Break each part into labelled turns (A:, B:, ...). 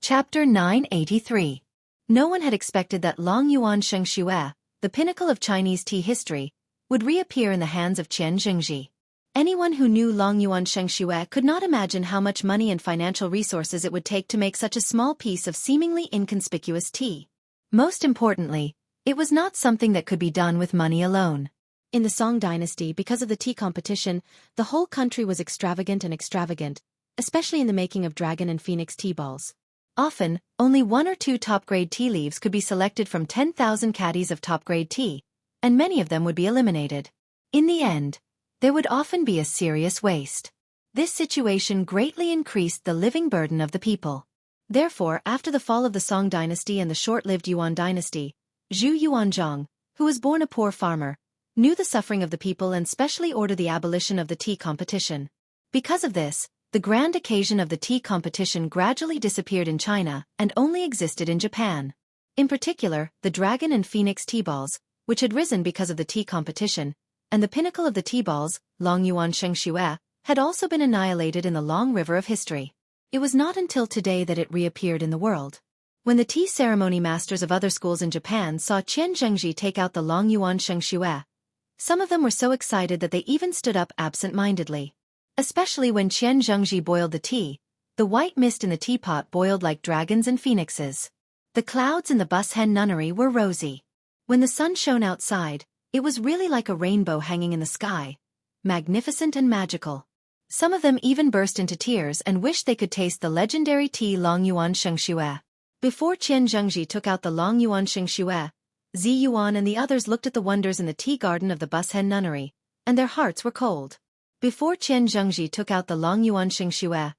A: Chapter 983. No one had expected that Long Yuan Sheng Xue, the pinnacle of Chinese tea history, would reappear in the hands of Qian Zhengji. Anyone who knew Long Yuan Sheng Xue could not imagine how much money and financial resources it would take to make such a small piece of seemingly inconspicuous tea. Most importantly, it was not something that could be done with money alone. In the Song dynasty, because of the tea competition, the whole country was extravagant, especially in the making of dragon and phoenix tea balls. Often, only 1 or 2 top-grade tea leaves could be selected from 10,000 caddies of top-grade tea, and many of them would be eliminated. In the end, there would often be a serious waste. This situation greatly increased the living burden of the people. Therefore, after the fall of the Song dynasty and the short-lived Yuan dynasty, Zhu Yuanzhang, who was born a poor farmer, knew the suffering of the people and specially ordered the abolition of the tea competition. Because of this, the grand occasion of the tea competition gradually disappeared in China and only existed in Japan. In particular, the dragon and phoenix tea balls, which had risen because of the tea competition, and the pinnacle of the tea balls, Long Yuan Sheng Xue, had also been annihilated in the long river of history. It was not until today that it reappeared in the world. When the tea ceremony masters of other schools in Japan saw Qian Zhengji take out the Long Yuan Sheng Xue, some of them were so excited that they even stood up absent-mindedly. Especially when Qian Zhengji boiled the tea, the white mist in the teapot boiled like dragons and phoenixes. The clouds in the bus hen nunnery were rosy. When the sun shone outside, it was really like a rainbow hanging in the sky, magnificent and magical. Some of them even burst into tears and wished they could taste the legendary tea Long Yuan Sheng Xue. Before Qian Zhengji took out the Long Yuan Sheng Xue, Zi Yuan and the others looked at the wonders in the tea garden of the bus hen nunnery, and their hearts were cold. Before Qian Zhengji took out the Long Yuan Sheng Xue,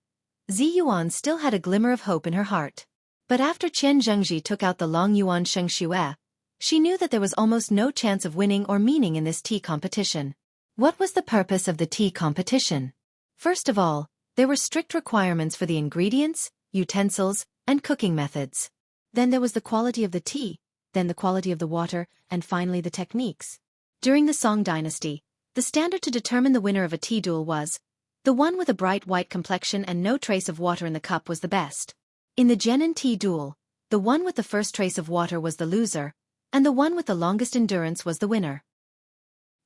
A: Zi Yuan still had a glimmer of hope in her heart. But after Qian Zhengji took out the Long Yuan Sheng Xue, she knew that there was almost no chance of winning or meaning in this tea competition. What was the purpose of the tea competition? First of all, there were strict requirements for the ingredients, utensils, and cooking methods. Then there was the quality of the tea, then the quality of the water, and finally the techniques. During the Song dynasty, the standard to determine the winner of a tea duel was, the one with a bright white complexion and no trace of water in the cup was the best. In the Genin tea duel, the one with the first trace of water was the loser, and the one with the longest endurance was the winner.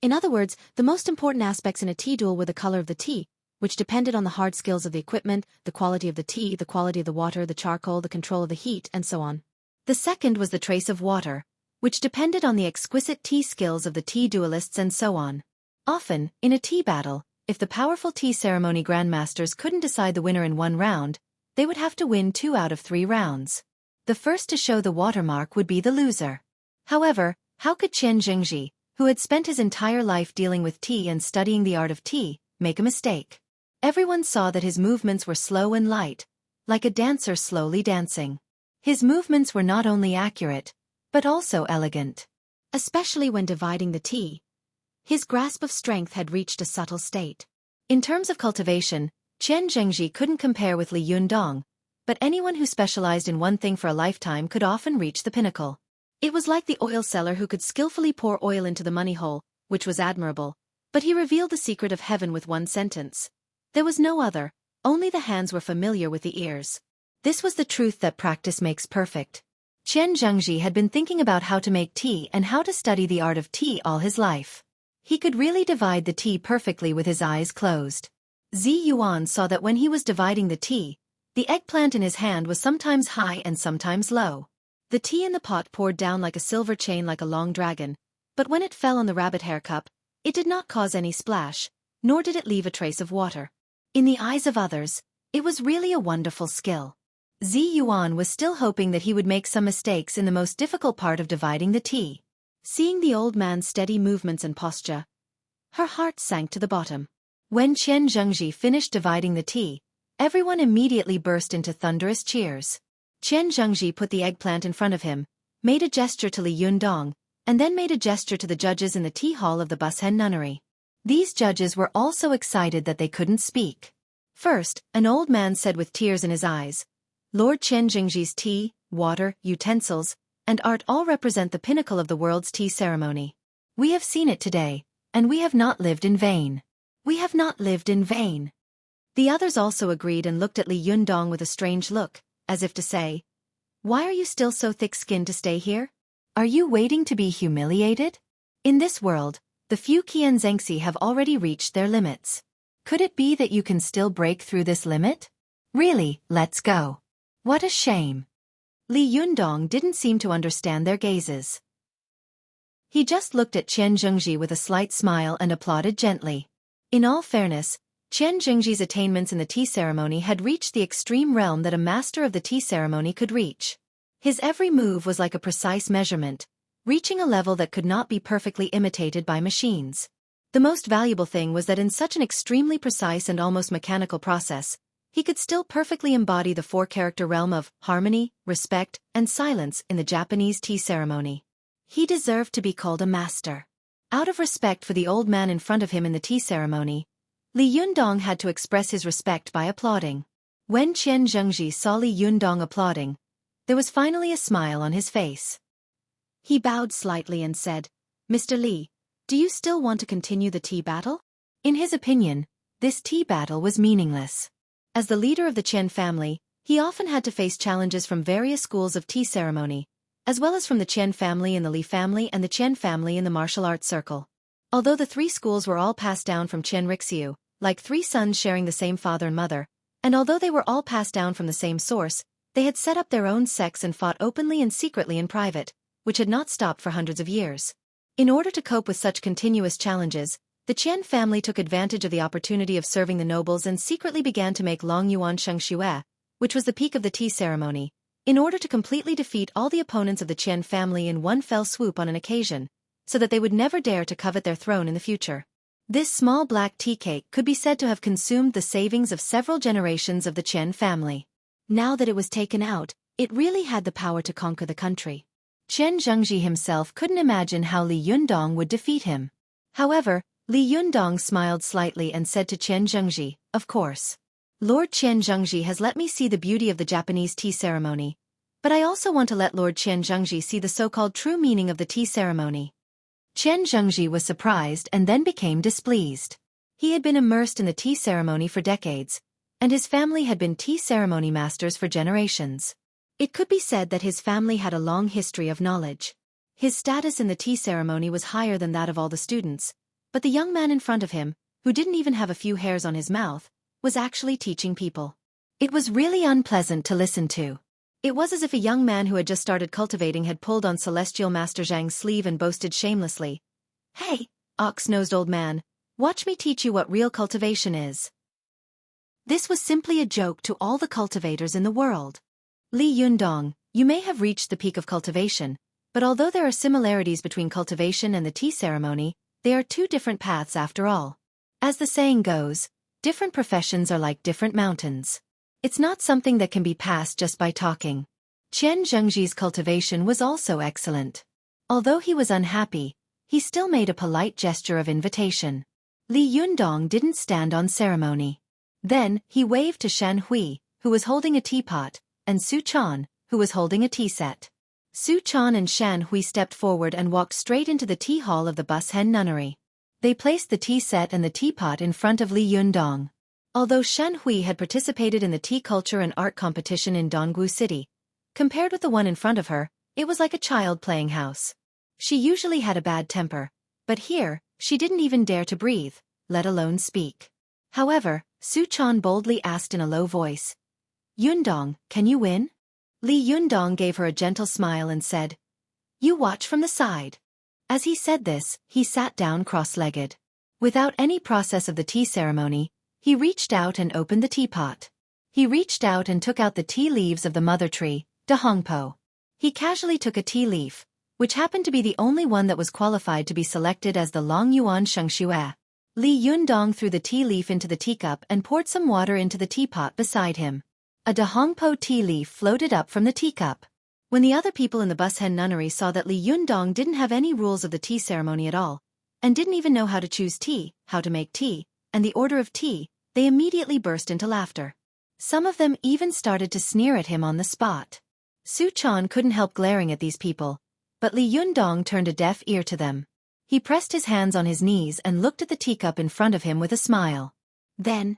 A: In other words, the most important aspects in a tea duel were the color of the tea, which depended on the hard skills of the equipment, the quality of the tea, the quality of the water, the charcoal, the control of the heat, and so on. The second was the trace of water, which depended on the exquisite tea skills of the tea duelists and so on. Often, in a tea battle, if the powerful tea ceremony grandmasters couldn't decide the winner in one round, they would have to win 2 out of 3 rounds. The first to show the watermark would be the loser. However, how could Qian Zhengji, who had spent his entire life dealing with tea and studying the art of tea, make a mistake? Everyone saw that his movements were slow and light, like a dancer slowly dancing. His movements were not only accurate, but also elegant. Especially when dividing the tea, his grasp of strength had reached a subtle state. In terms of cultivation, Qian Zhengji couldn't compare with Li Yundong, but anyone who specialized in one thing for a lifetime could often reach the pinnacle. It was like the oil seller who could skillfully pour oil into the money hole, which was admirable, but he revealed the secret of heaven with one sentence. There was no other, only the hands were familiar with the ears. This was the truth that practice makes perfect. Qian Zhengji had been thinking about how to make tea and how to study the art of tea all his life. He could really divide the tea perfectly with his eyes closed. Zi Yuan saw that when he was dividing the tea, the eggplant in his hand was sometimes high and sometimes low. The tea in the pot poured down like a silver chain like a long dragon, but when it fell on the rabbit hair cup, it did not cause any splash, nor did it leave a trace of water. In the eyes of others, it was really a wonderful skill. Zi Yuan was still hoping that he would make some mistakes in the most difficult part of dividing the tea. Seeing the old man's steady movements and posture, her heart sank to the bottom. When Qian Zhengji finished dividing the tea, everyone immediately burst into thunderous cheers. Qian Zhengji put the eggplant in front of him, made a gesture to Li Yundong, and then made a gesture to the judges in the tea hall of the bus hen nunnery. These judges were all so excited that they couldn't speak. First, an old man said with tears in his eyes, Lord Qian Zhengji's tea, water, utensils, and art all represent the pinnacle of the world's tea ceremony. We have seen it today, and we have not lived in vain. We have not lived in vain. The others also agreed and looked at Li Yundong with a strange look, as if to say, "Why are you still so thick-skinned to stay here? Are you waiting to be humiliated? In this world, the few Qianzhengxi have already reached their limits. Could it be that you can still break through this limit? Really, let's go." What a shame. Li Yundong didn't seem to understand their gazes. He just looked at Qian Zhengji with a slight smile and applauded gently. In all fairness, Qian Zhengji's attainments in the tea ceremony had reached the extreme realm that a master of the tea ceremony could reach. His every move was like a precise measurement, reaching a level that could not be perfectly imitated by machines. The most valuable thing was that in such an extremely precise and almost mechanical process, he could still perfectly embody the four-character realm of harmony, respect, and silence in the Japanese tea ceremony. He deserved to be called a master. Out of respect for the old man in front of him in the tea ceremony, Li Yundong had to express his respect by applauding. When Qian Zhengji saw Li Yundong applauding, there was finally a smile on his face. He bowed slightly and said, "Mr. Li, do you still want to continue the tea battle?" In his opinion, this tea battle was meaningless. As the leader of the Qian family, he often had to face challenges from various schools of tea ceremony, as well as from the Qian family in the Li family and the Qian family in the martial arts circle. Although the three schools were all passed down from Qian Rixiu, like three sons sharing the same father and mother, and although they were all passed down from the same source, they had set up their own sects and fought openly and secretly in private, which had not stopped for hundreds of years. In order to cope with such continuous challenges, the Qian family took advantage of the opportunity of serving the nobles and secretly began to make Long Yuan Sheng Xue, which was the peak of the tea ceremony, in order to completely defeat all the opponents of the Qian family in one fell swoop on an occasion, so that they would never dare to covet their throne in the future. This small black tea cake could be said to have consumed the savings of several generations of the Qian family. Now that it was taken out, it really had the power to conquer the country. Qian Zhengji himself couldn't imagine how Li Yundong would defeat him. However, Li Yundong smiled slightly and said to Qian Zhengji, "Of course. Lord Qian Zhengji has let me see the beauty of the Japanese tea ceremony, but I also want to let Lord Qian Zhengji see the so-called true meaning of the tea ceremony." Qian Zhengji was surprised and then became displeased. He had been immersed in the tea ceremony for decades, and his family had been tea ceremony masters for generations. It could be said that his family had a long history of knowledge. His status in the tea ceremony was higher than that of all the students, but the young man in front of him, who didn't even have a few hairs on his mouth, was actually teaching people. It was really unpleasant to listen to. It was as if a young man who had just started cultivating had pulled on Celestial Master Zhang's sleeve and boasted shamelessly, "Hey, ox-nosed old man, watch me teach you what real cultivation is." This was simply a joke to all the cultivators in the world. Li Yundong, you may have reached the peak of cultivation, but although there are similarities between cultivation and the tea ceremony, they are two different paths after all. As the saying goes, different professions are like different mountains. It's not something that can be passed just by talking. Qian Zhengji's cultivation was also excellent. Although he was unhappy, he still made a polite gesture of invitation. Li Yundong didn't stand on ceremony. Then, he waved to Shan Hui, who was holding a teapot, and Su Chan, who was holding a tea set. Su Chan and Shan Hui stepped forward and walked straight into the tea hall of the Bus Hen Nunnery. They placed the tea set and the teapot in front of Li Yundong. Although Shan Hui had participated in the tea culture and art competition in Dongwu City, compared with the one in front of her, it was like a child playing house. She usually had a bad temper, but here, she didn't even dare to breathe, let alone speak. However, Su Chan boldly asked in a low voice, "Yundong, can you win?" Li Yundong gave her a gentle smile and said, "You watch from the side." As he said this, he sat down cross-legged. Without any process of the tea ceremony, he reached out and opened the teapot. He reached out and took out the tea leaves of the mother tree, Dahongpo. He casually took a tea leaf, which happened to be the only one that was qualified to be selected as the Long Yuan Sheng Xue. Li Yundong threw the tea leaf into the teacup and poured some water into the teapot beside him. A Dahongpo tea leaf floated up from the teacup. When the other people in the Bus Hen Nunnery saw that Li Yundong didn't have any rules of the tea ceremony at all, and didn't even know how to choose tea, how to make tea, and the order of tea, they immediately burst into laughter. Some of them even started to sneer at him on the spot. Su Chan couldn't help glaring at these people, but Li Yundong turned a deaf ear to them. He pressed his hands on his knees and looked at the teacup in front of him with a smile. Then,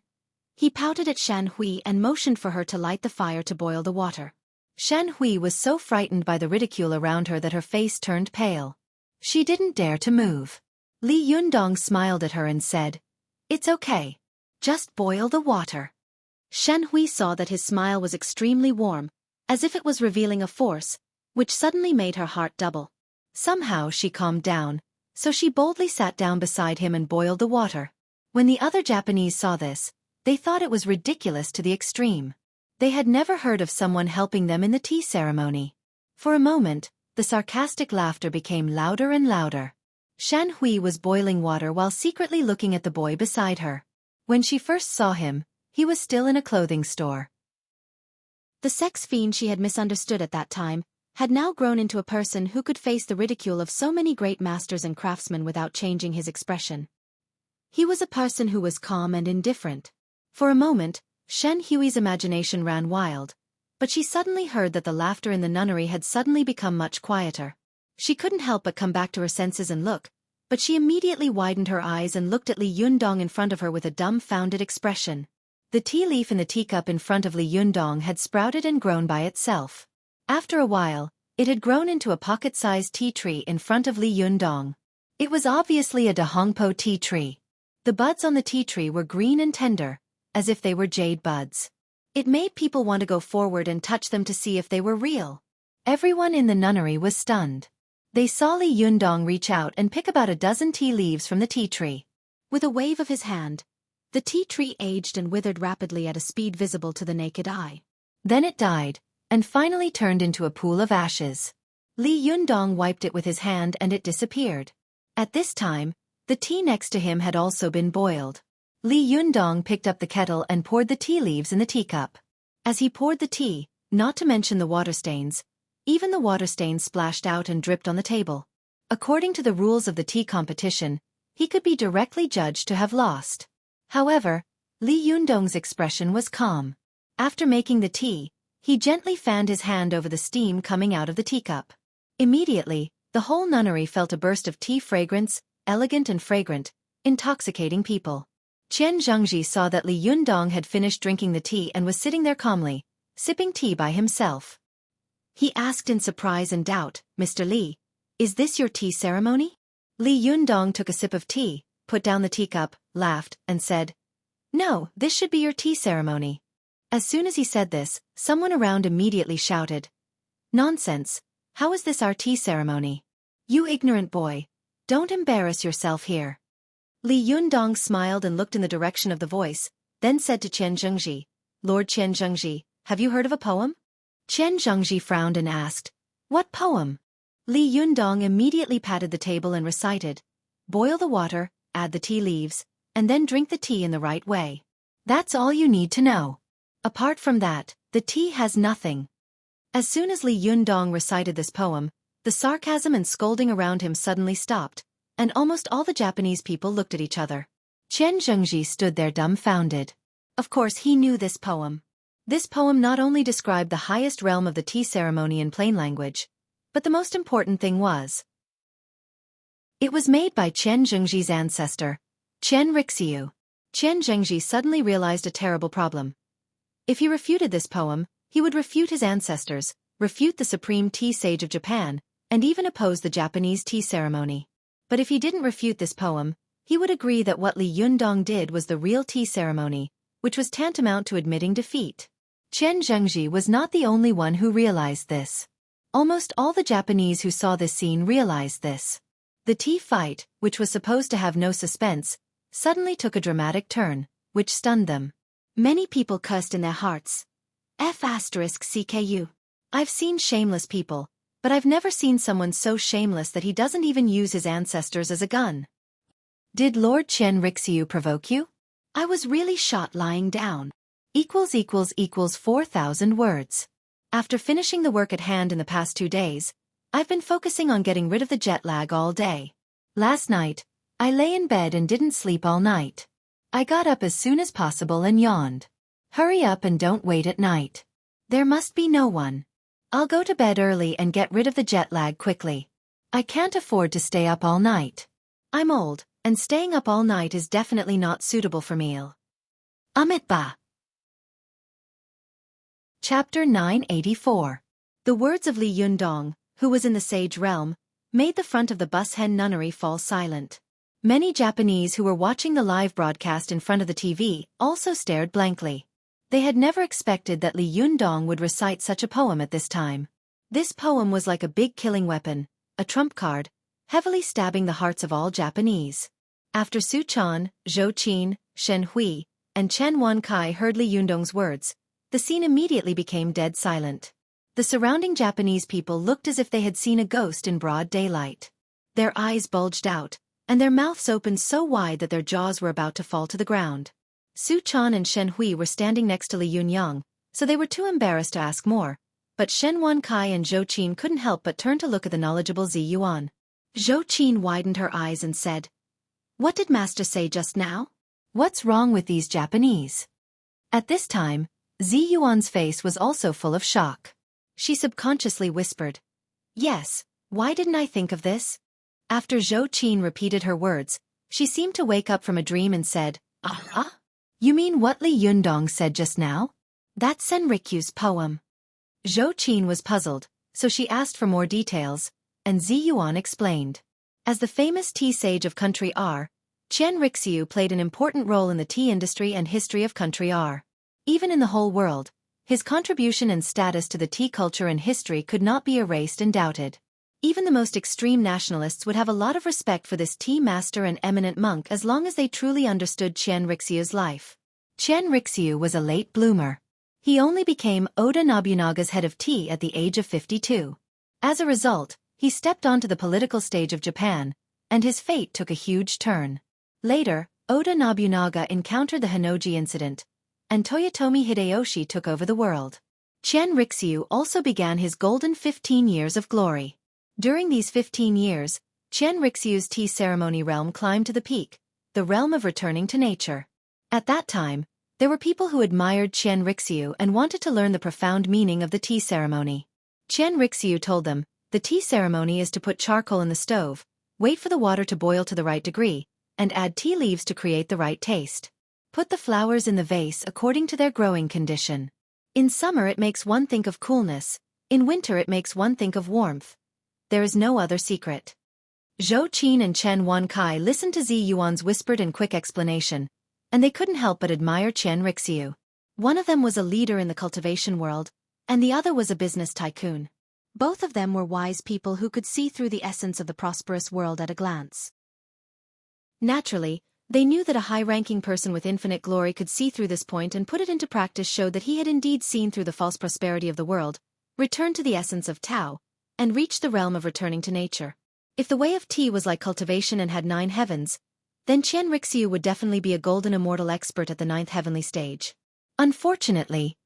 A: He pouted at Shan Hui and motioned for her to light the fire to boil the water. Shan Hui was so frightened by the ridicule around her that her face turned pale. She didn't dare to move. Li Yundong smiled at her and said, "It's okay. Just boil the water." Shan Hui saw that his smile was extremely warm, as if it was revealing a force, which suddenly made her heart double. Somehow she calmed down, so she boldly sat down beside him and boiled the water. When the other Japanese saw this, they thought it was ridiculous to the extreme. They had never heard of someone helping them in the tea ceremony. For a moment, the sarcastic laughter became louder and louder. Shan Hui was boiling water while secretly looking at the boy beside her. When she first saw him, he was still in a clothing store. The sex fiend she had misunderstood at that time had now grown into a person who could face the ridicule of so many great masters and craftsmen without changing his expression. He was a person who was calm and indifferent. For a moment, Shan Hui's imagination ran wild, but she suddenly heard that the laughter in the nunnery had suddenly become much quieter. She couldn't help but come back to her senses and look, but she immediately widened her eyes and looked at Li Yundong in front of her with a dumbfounded expression. The tea leaf in the teacup in front of Li Yundong had sprouted and grown by itself. After a while, it had grown into a pocket-sized tea tree in front of Li Yundong. It was obviously a Dahongpo tea tree. The buds on the tea tree were green and tender, as if they were jade buds. It made people want to go forward and touch them to see if they were real. Everyone in the nunnery was stunned. They saw Li Yundong reach out and pick about a dozen tea leaves from the tea tree. With a wave of his hand, the tea tree aged and withered rapidly at a speed visible to the naked eye. Then it died, and finally turned into a pool of ashes. Li Yundong wiped it with his hand and it disappeared. At this time, the tea next to him had also been boiled. Li Yundong picked up the kettle and poured the tea leaves in the teacup. As he poured the tea, not to mention the water stains, even the water stains splashed out and dripped on the table. According to the rules of the tea competition, he could be directly judged to have lost. However, Li Yundong's expression was calm. After making the tea, he gently fanned his hand over the steam coming out of the teacup. Immediately, the whole nunnery felt a burst of tea fragrance, elegant and fragrant, intoxicating people. Qian Zhengji saw that Li Yundong had finished drinking the tea and was sitting there calmly, sipping tea by himself. He asked in surprise and doubt, "Mr. Li, is this your tea ceremony?" Li Yundong took a sip of tea, put down the teacup, laughed, and said, "No, this should be your tea ceremony." As soon as he said this, someone around immediately shouted, "Nonsense! How is this our tea ceremony? You ignorant boy! Don't embarrass yourself here." Li Yundong smiled and looked in the direction of the voice, then said to Qian Zhengji, "Lord Qian Zhengji, have you heard of a poem?" Qian Zhengji frowned and asked, "What poem?" Li Yundong immediately patted the table and recited, "Boil the water, add the tea leaves, and then drink the tea in the right way. That's all you need to know. Apart from that, the tea has nothing." As soon as Li Yundong recited this poem, the sarcasm and scolding around him suddenly stopped, and almost all the Japanese people looked at each other. Qian Zhengji stood there dumbfounded. Of course he knew this poem. This poem not only described the highest realm of the tea ceremony in plain language, but the most important thing was, it was made by Qian Zhengji's ancestor, Qian Rixiu. Qian Zhengji suddenly realized a terrible problem. If he refuted this poem, he would refute his ancestors, refute the supreme tea sage of Japan, and even oppose the Japanese tea ceremony. But if he didn't refute this poem, he would agree that what Li Yundong did was the real tea ceremony, which was tantamount to admitting defeat. Qian Zhengji was not the only one who realized this. Almost all the Japanese who saw this scene realized this. The tea fight, which was supposed to have no suspense, suddenly took a dramatic turn, which stunned them. Many people cursed in their hearts. *CKU. I've seen shameless people, but I've never seen someone so shameless that he doesn't even use his ancestors as a gun. Did Lord Qian Rixiu provoke you? I was really shot lying down. == 4,000 words. After finishing the work at hand in the past 2 days, I've been focusing on getting rid of the jet lag all day. Last night, I lay in bed and didn't sleep all night. I got up as soon as possible and yawned. Hurry up and don't wait at night. There must be no one. I'll go to bed early and get rid of the jet lag quickly. I can't afford to stay up all night. I'm old, and staying up all night is definitely not suitable for me. Amitba. Chapter 984. The words of Li Yundong, who was in the sage realm, made the front of the Bus Hen nunnery fall silent. Many Japanese who were watching the live broadcast in front of the TV also stared blankly. They had never expected that Li Yundong would recite such a poem at this time. This poem was like a big killing weapon, a trump card, heavily stabbing the hearts of all Japanese. After Su Chan, Zhou Qin, Shen Hui, and Chen Wankai heard Li Yundong's words, the scene immediately became dead silent. The surrounding Japanese people looked as if they had seen a ghost in broad daylight. Their eyes bulged out, and their mouths opened so wide that their jaws were about to fall to the ground. Su Chan and Shen Hui were standing next to Li Yunyang, so they were too embarrassed to ask more, but Shen Wankai and Zhou Qin couldn't help but turn to look at the knowledgeable Zi Yuan. Zhou Qin widened her eyes and said, "What did Master say just now? What's wrong with these Japanese?" At this time, Zi Yuan's face was also full of shock. She subconsciously whispered, "Yes, why didn't I think of this?" After Zhou Qin repeated her words, she seemed to wake up from a dream and said, "Ah? You mean what Li Yundong said just now? That's Senrikyu's poem." Zhou Qin was puzzled, so she asked for more details, and Zi Yuan explained. As the famous tea sage of country R, Qian Rixiu played an important role in the tea industry and history of country R. Even in the whole world, his contribution and status to the tea culture and history could not be erased and doubted. Even the most extreme nationalists would have a lot of respect for this tea master and eminent monk as long as they truly understood Qian Rixiu's life. Qian Rixiu was a late bloomer. He only became Oda Nobunaga's head of tea at the age of 52. As a result, he stepped onto the political stage of Japan, and his fate took a huge turn. Later, Oda Nobunaga encountered the Hinoji incident, and Toyotomi Hideyoshi took over the world. Qian Rixiu also began his golden 15 years of glory. During these 15 years, Qian Rixiu's tea ceremony realm climbed to the peak, the realm of returning to nature. At that time, there were people who admired Qian Rixiu and wanted to learn the profound meaning of the tea ceremony. Qian Rixiu told them, the tea ceremony is to put charcoal in the stove, wait for the water to boil to the right degree, and add tea leaves to create the right taste. Put the flowers in the vase according to their growing condition. In summer it makes one think of coolness, in winter it makes one think of warmth. There is no other secret. Zhou Qin and Chen Wankai listened to Zi Yuan's whispered and quick explanation, and they couldn't help but admire Qian Rixiu. One of them was a leader in the cultivation world, and the other was a business tycoon. Both of them were wise people who could see through the essence of the prosperous world at a glance. Naturally, they knew that a high-ranking person with infinite glory could see through this point and put it into practice showed that he had indeed seen through the false prosperity of the world, returned to the essence of Tao, and reached the realm of returning to nature. If the way of tea was like cultivation and had 9 heavens, then Qian Rixiu would definitely be a golden immortal expert at the 9th heavenly stage. Unfortunately,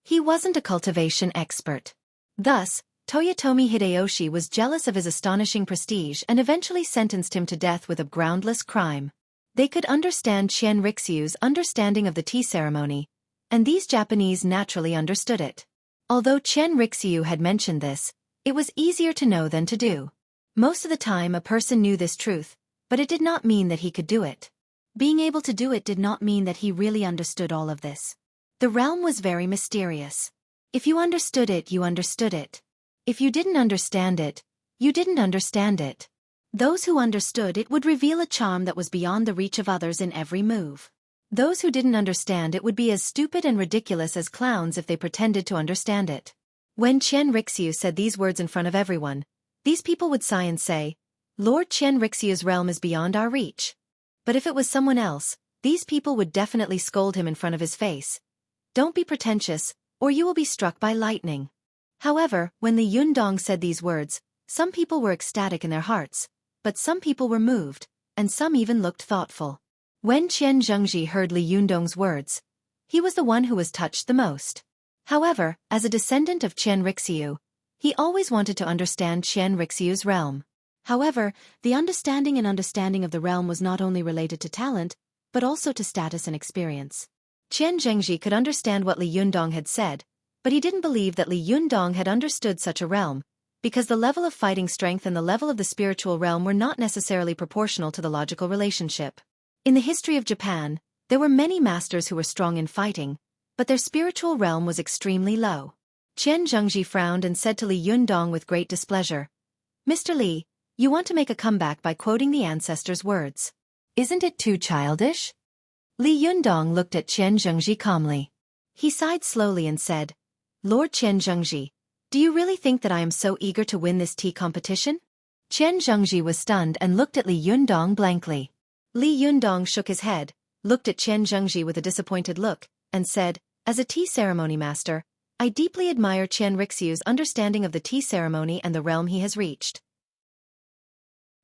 A: he wasn't a cultivation expert. Thus, Toyotomi Hideyoshi was jealous of his astonishing prestige and eventually sentenced him to death with a groundless crime. They could understand Qian Rixiu's understanding of the tea ceremony, and these Japanese naturally understood it. Although Qian Rixiu had mentioned this, it was easier to know than to do. Most of the time a person knew this truth, but it did not mean that he could do it. Being able to do it did not mean that he really understood all of this. The realm was very mysterious. If you understood it, you understood it. If you didn't understand it, you didn't understand it. Those who understood it would reveal a charm that was beyond the reach of others in every move. Those who didn't understand it would be as stupid and ridiculous as clowns if they pretended to understand it. When Qian Rixiu said these words in front of everyone, these people would sigh and say, "Lord Qian Rixiu's realm is beyond our reach." But if it was someone else, these people would definitely scold him in front of his face. "Don't be pretentious, or you will be struck by lightning." However, when Li Yundong said these words, some people were ecstatic in their hearts, but some people were moved, and some even looked thoughtful. When Qian Zhengji heard Li Yundong's words, he was the one who was touched the most. However, as a descendant of Qian Rixiu, he always wanted to understand Qian Rixiu's realm. However, the understanding of the realm was not only related to talent, but also to status and experience. Qian Zhengji could understand what Li Yundong had said, but he didn't believe that Li Yundong had understood such a realm, because the level of fighting strength and the level of the spiritual realm were not necessarily proportional to the logical relationship. In the history of Japan, There were many masters who were strong in fighting, but their spiritual realm was extremely low. Qian Zhengji frowned and said to Li Yundong with great displeasure, "Mr. Li, you want to make a comeback by quoting the ancestors' words. Isn't it too childish?" Li Yundong looked at Qian Zhengji calmly. He sighed slowly and said, "Lord Qian Zhengji, do you really think that I am so eager to win this tea competition?" Qian Zhengji was stunned and looked at Li Yundong blankly. Li Yundong shook his head, looked at Qian Zhengji with a disappointed look, and said, "As a tea ceremony master, I deeply admire Qian Rixiu's understanding of the tea ceremony and the realm he has reached.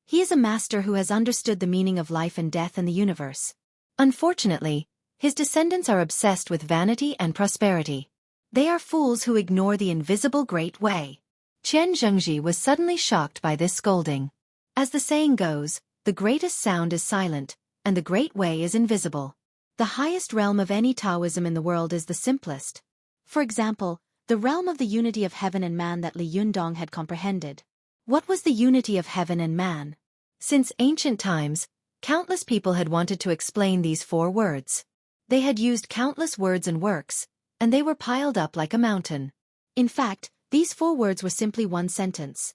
A: He is a master who has understood the meaning of life and death and the universe. Unfortunately, his descendants are obsessed with vanity and prosperity. They are fools who ignore the invisible Great Way." Qian Zhengji was suddenly shocked by this scolding. As the saying goes, the greatest sound is silent, and the Great Way is invisible. The highest realm of any Taoism in the world is the simplest. For example, the realm of the unity of heaven and man that Li Yundong had comprehended. What was the unity of heaven and man? Since ancient times, countless people had wanted to explain these 4 words. They had used countless words and works, and they were piled up like a mountain. In fact, these 4 words were simply one sentence.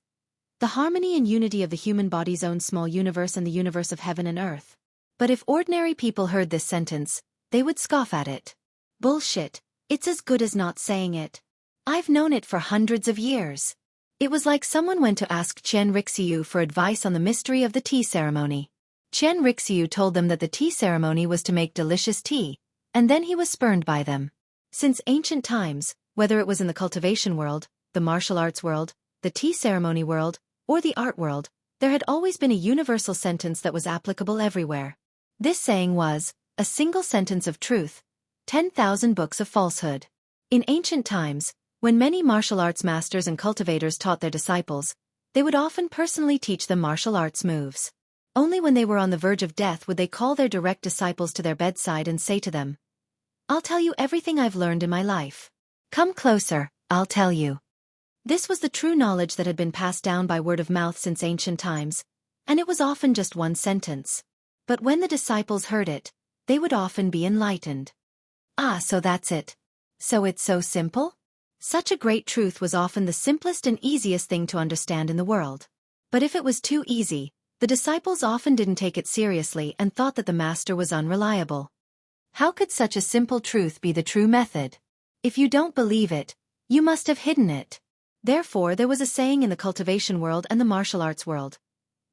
A: The harmony and unity of the human body's own small universe and the universe of heaven and earth. But if ordinary people heard this sentence, they would scoff at it. Bullshit, it's as good as not saying it. I've known it for hundreds of years. It was like someone went to ask Qian Rixiu for advice on the mystery of the tea ceremony. Qian Rixiu told them that the tea ceremony was to make delicious tea, and then he was spurned by them. Since ancient times, whether it was in the cultivation world, the martial arts world, the tea ceremony world, or the art world, there had always been a universal sentence that was applicable everywhere. This saying was, "A single sentence of truth, 10,000 books of falsehood." In ancient times, when many martial arts masters and cultivators taught their disciples, they would often personally teach them martial arts moves. Only when they were on the verge of death would they call their direct disciples to their bedside and say to them, "I'll tell you everything I've learned in my life. Come closer, I'll tell you." This was the true knowledge that had been passed down by word of mouth since ancient times, and it was often just one sentence. But when the disciples heard it, they would often be enlightened. Ah, so that's it. So it's so simple? Such a great truth was often the simplest and easiest thing to understand in the world. But if it was too easy, the disciples often didn't take it seriously and thought that the master was unreliable. How could such a simple truth be the true method? If you don't believe it, you must have hidden it. Therefore, there was a saying in the cultivation world and the martial arts world.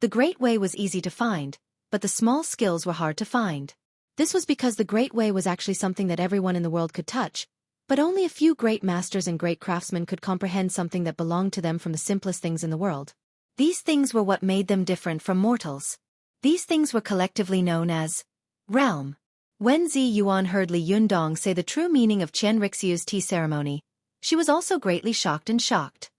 A: The Great Way was easy to find, but the small skills were hard to find. This was because the Great Way was actually something that everyone in the world could touch, but only a few great masters and great craftsmen could comprehend something that belonged to them from the simplest things in the world. These things were what made them different from mortals. These things were collectively known as realm. When Zi Yuan heard Li Yundong say the true meaning of Qian Rixiu's tea ceremony, she was also greatly shocked.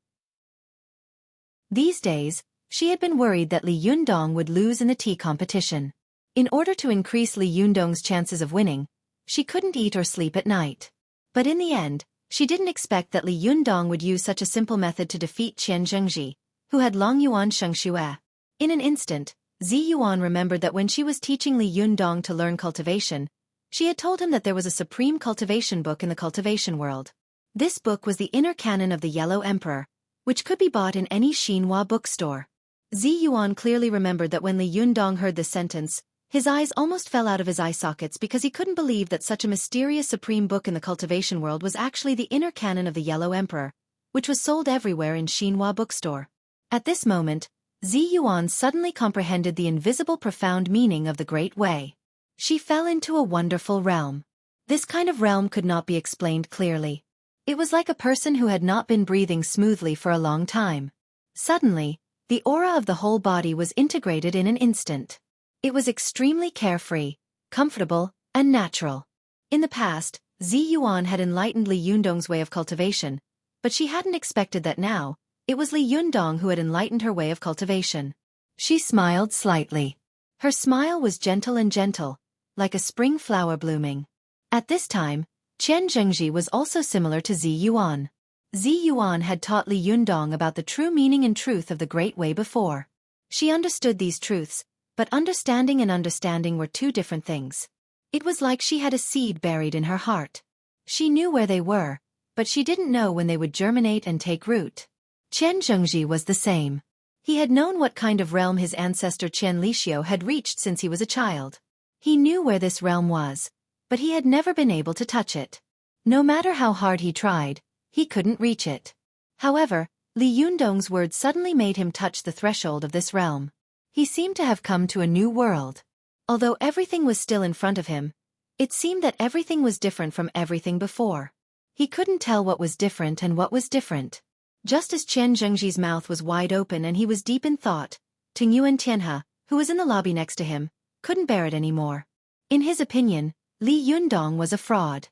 A: These days, she had been worried that Li Yundong would lose in the tea competition. In order to increase Li Yundong's chances of winning, she couldn't eat or sleep at night. But in the end, she didn't expect that Li Yundong would use such a simple method to defeat Qian Zhengji, who had Long Yuan Sheng Xue. In an instant, Zi Yuan remembered that when she was teaching Li Yundong to learn cultivation, she had told him that there was a supreme cultivation book in the cultivation world. This book was the inner canon of the Yellow Emperor, which could be bought in any Xinhua bookstore. Zi Yuan clearly remembered that when Li Yundong heard this sentence, his eyes almost fell out of his eye sockets because he couldn't believe that such a mysterious supreme book in the cultivation world was actually the inner canon of the Yellow Emperor, which was sold everywhere in Xinhua bookstore. At this moment, Zi Yuan suddenly comprehended the invisible profound meaning of the Great Way. She fell into a wonderful realm. This kind of realm could not be explained clearly. It was like a person who had not been breathing smoothly for a long time. Suddenly, the aura of the whole body was integrated in an instant. It was extremely carefree, comfortable, and natural. In the past, Zi Yuan had enlightened Li Yundong's way of cultivation, but she hadn't expected that now, it was Li Yundong who had enlightened her way of cultivation. She smiled slightly. Her smile was gentle, like a spring flower blooming. At this time, Qian Zhengji was also similar to Zi Yuan. Zi Yuan had taught Li Yundong about the true meaning and truth of the Great Way before. She understood these truths, but understanding and understanding were two different things. It was like she had a seed buried in her heart. She knew where they were, but she didn't know when they would germinate and take root. Qian Zhengji was the same. He had known what kind of realm his ancestor Qian Lixio had reached since he was a child. He knew where this realm was, but he had never been able to touch it. No matter how hard he tried, he couldn't reach it. However, Li Yundong's words suddenly made him touch the threshold of this realm. He seemed to have come to a new world. Although everything was still in front of him, it seemed that everything was different from everything before. He couldn't tell what was different and what was different. Just as Qian Zhengji's mouth was wide open and he was deep in thought, Tingyuan Tianhe, who was in the lobby next to him, couldn't bear it anymore. In his opinion, Li Yundong was a fraud.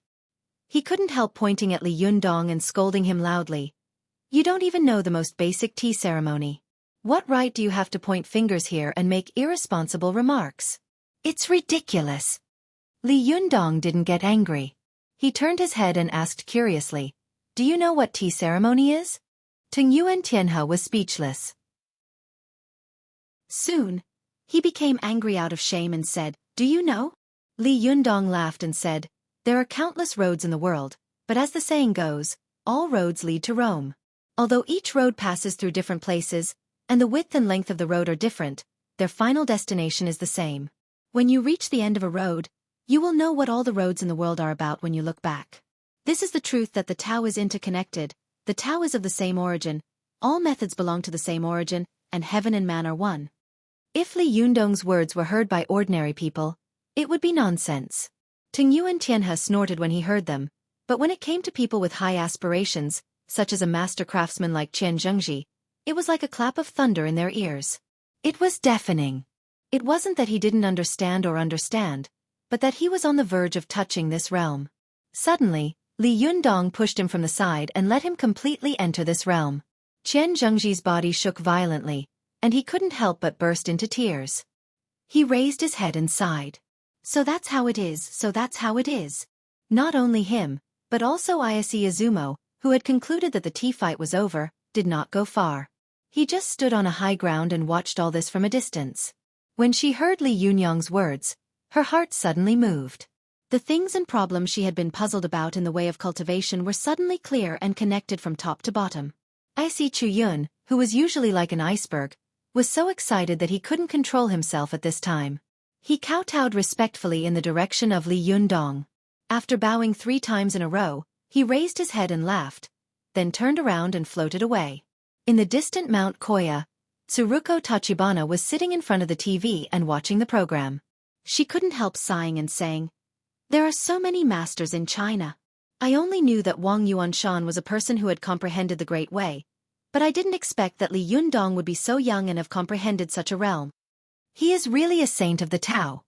A: He couldn't help pointing at Li Yundong and scolding him loudly. You don't even know the most basic tea ceremony. What right do you have to point fingers here and make irresponsible remarks? It's ridiculous. Li Yundong didn't get angry. He turned his head and asked curiously, do you know what tea ceremony is? Tingyuan Tianhe was speechless. Soon, he became angry out of shame and said, do you know? Li Yundong laughed and said, there are countless roads in the world, but as the saying goes, all roads lead to Rome. Although each road passes through different places, and the width and length of the road are different, their final destination is the same. When you reach the end of a road, you will know what all the roads in the world are about when you look back. This is the truth that the Tao is interconnected, the Tao is of the same origin, all methods belong to the same origin, and heaven and man are one. If Li Yundong's words were heard by ordinary people, it would be nonsense. Tingyuan Tianhe snorted when he heard them, but when it came to people with high aspirations, such as a master craftsman like Qian Zhengji, it was like a clap of thunder in their ears. It was deafening. It wasn't that he didn't understand, but that he was on the verge of touching this realm. Suddenly, Li Yundong pushed him from the side and let him completely enter this realm. Qian Zhengji's body shook violently, and he couldn't help but burst into tears. He raised his head and sighed. So that's how it is, so that's how it is. Not only him, but also Ise Izumo, who had concluded that the tea fight was over, did not go far. He just stood on a high ground and watched all this from a distance. When she heard Li Yundong's words, her heart suddenly moved. The things and problems she had been puzzled about in the way of cultivation were suddenly clear and connected from top to bottom. Ise Chuyun, who was usually like an iceberg, was so excited that he couldn't control himself at this time. He kowtowed respectfully in the direction of Li Yundong. After bowing 3 times in a row, he raised his head and laughed, then turned around and floated away. In the distant Mount Koya, Tsuruko Tachibana was sitting in front of the TV and watching the program. She couldn't help sighing and saying, there are so many masters in China. I only knew that Wang Yuanshan was a person who had comprehended the Great Way, but I didn't expect that Li Yundong would be so young and have comprehended such a realm. He is really a saint of the Tao.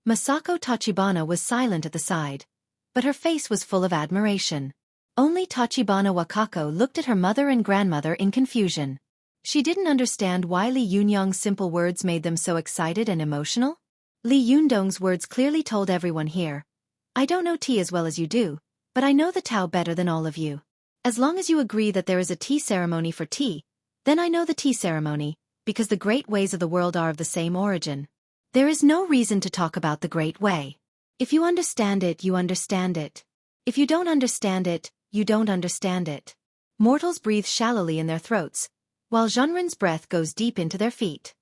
A: Masako Tachibana was silent at the side, but her face was full of admiration. Only Tachibana Wakako looked at her mother and grandmother in confusion. She didn't understand why Li Yundong's simple words made them so excited and emotional. Li Yundong's words clearly told everyone here, I don't know tea as well as you do, but I know the Tao better than all of you. As long as you agree that there is a tea ceremony for tea, then I know the tea ceremony, because the great ways of the world are of the same origin. There is no reason to talk about the Great Way. If you understand it, you understand it. If you don't understand it, you don't understand it. Mortals breathe shallowly in their throats, while Zhenren's breath goes deep into their feet.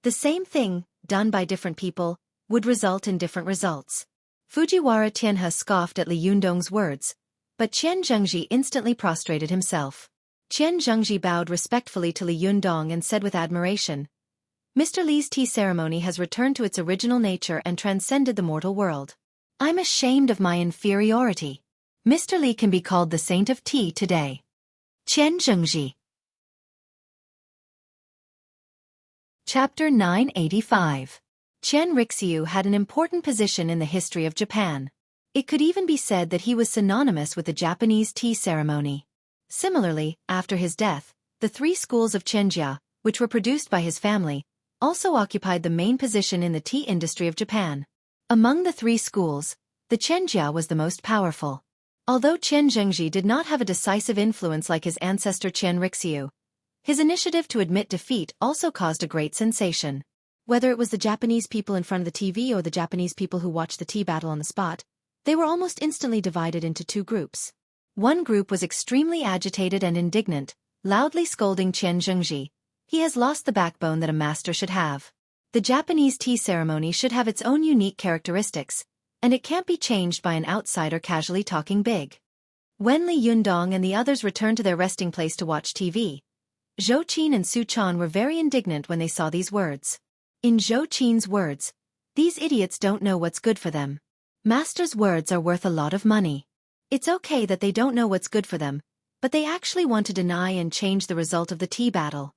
A: The same thing, done by different people, would result in different results. Fujiwara Tianhe scoffed at Li Yundong's words, but Qian Zhengji instantly prostrated himself. Qian Zhengji bowed respectfully to Li Yundong and said with admiration, Mr. Li's tea ceremony has returned to its original nature and transcended the mortal world. I'm ashamed of my inferiority. Mr. Li can be called the saint of tea today. Qian Zhengji. Chapter 985. Qian Rixiu had an important position in the history of Japan. It could even be said that he was synonymous with the Japanese tea ceremony. Similarly, after his death, the 3 schools of Qianjia, which were produced by his family, also occupied the main position in the tea industry of Japan. Among the 3 schools, the Qianjia was the most powerful. Although Qian Zhengji did not have a decisive influence like his ancestor Qian Rixiu, his initiative to admit defeat also caused a great sensation. Whether it was the Japanese people in front of the TV or the Japanese people who watched the tea battle on the spot, they were almost instantly divided into two groups. One group was extremely agitated and indignant, loudly scolding Qian Zhengji. He has lost the backbone that a master should have. The Japanese tea ceremony should have its own unique characteristics, and it can't be changed by an outsider casually talking big. When Li Yundong and the others returned to their resting place to watch TV, Zhou Qin and Su Chan were very indignant when they saw these words. In Zhou Qin's words, "These idiots don't know what's good for them. Master's words are worth a lot of money. It's okay that they don't know what's good for them, but they actually want to deny and change the result of the tea battle."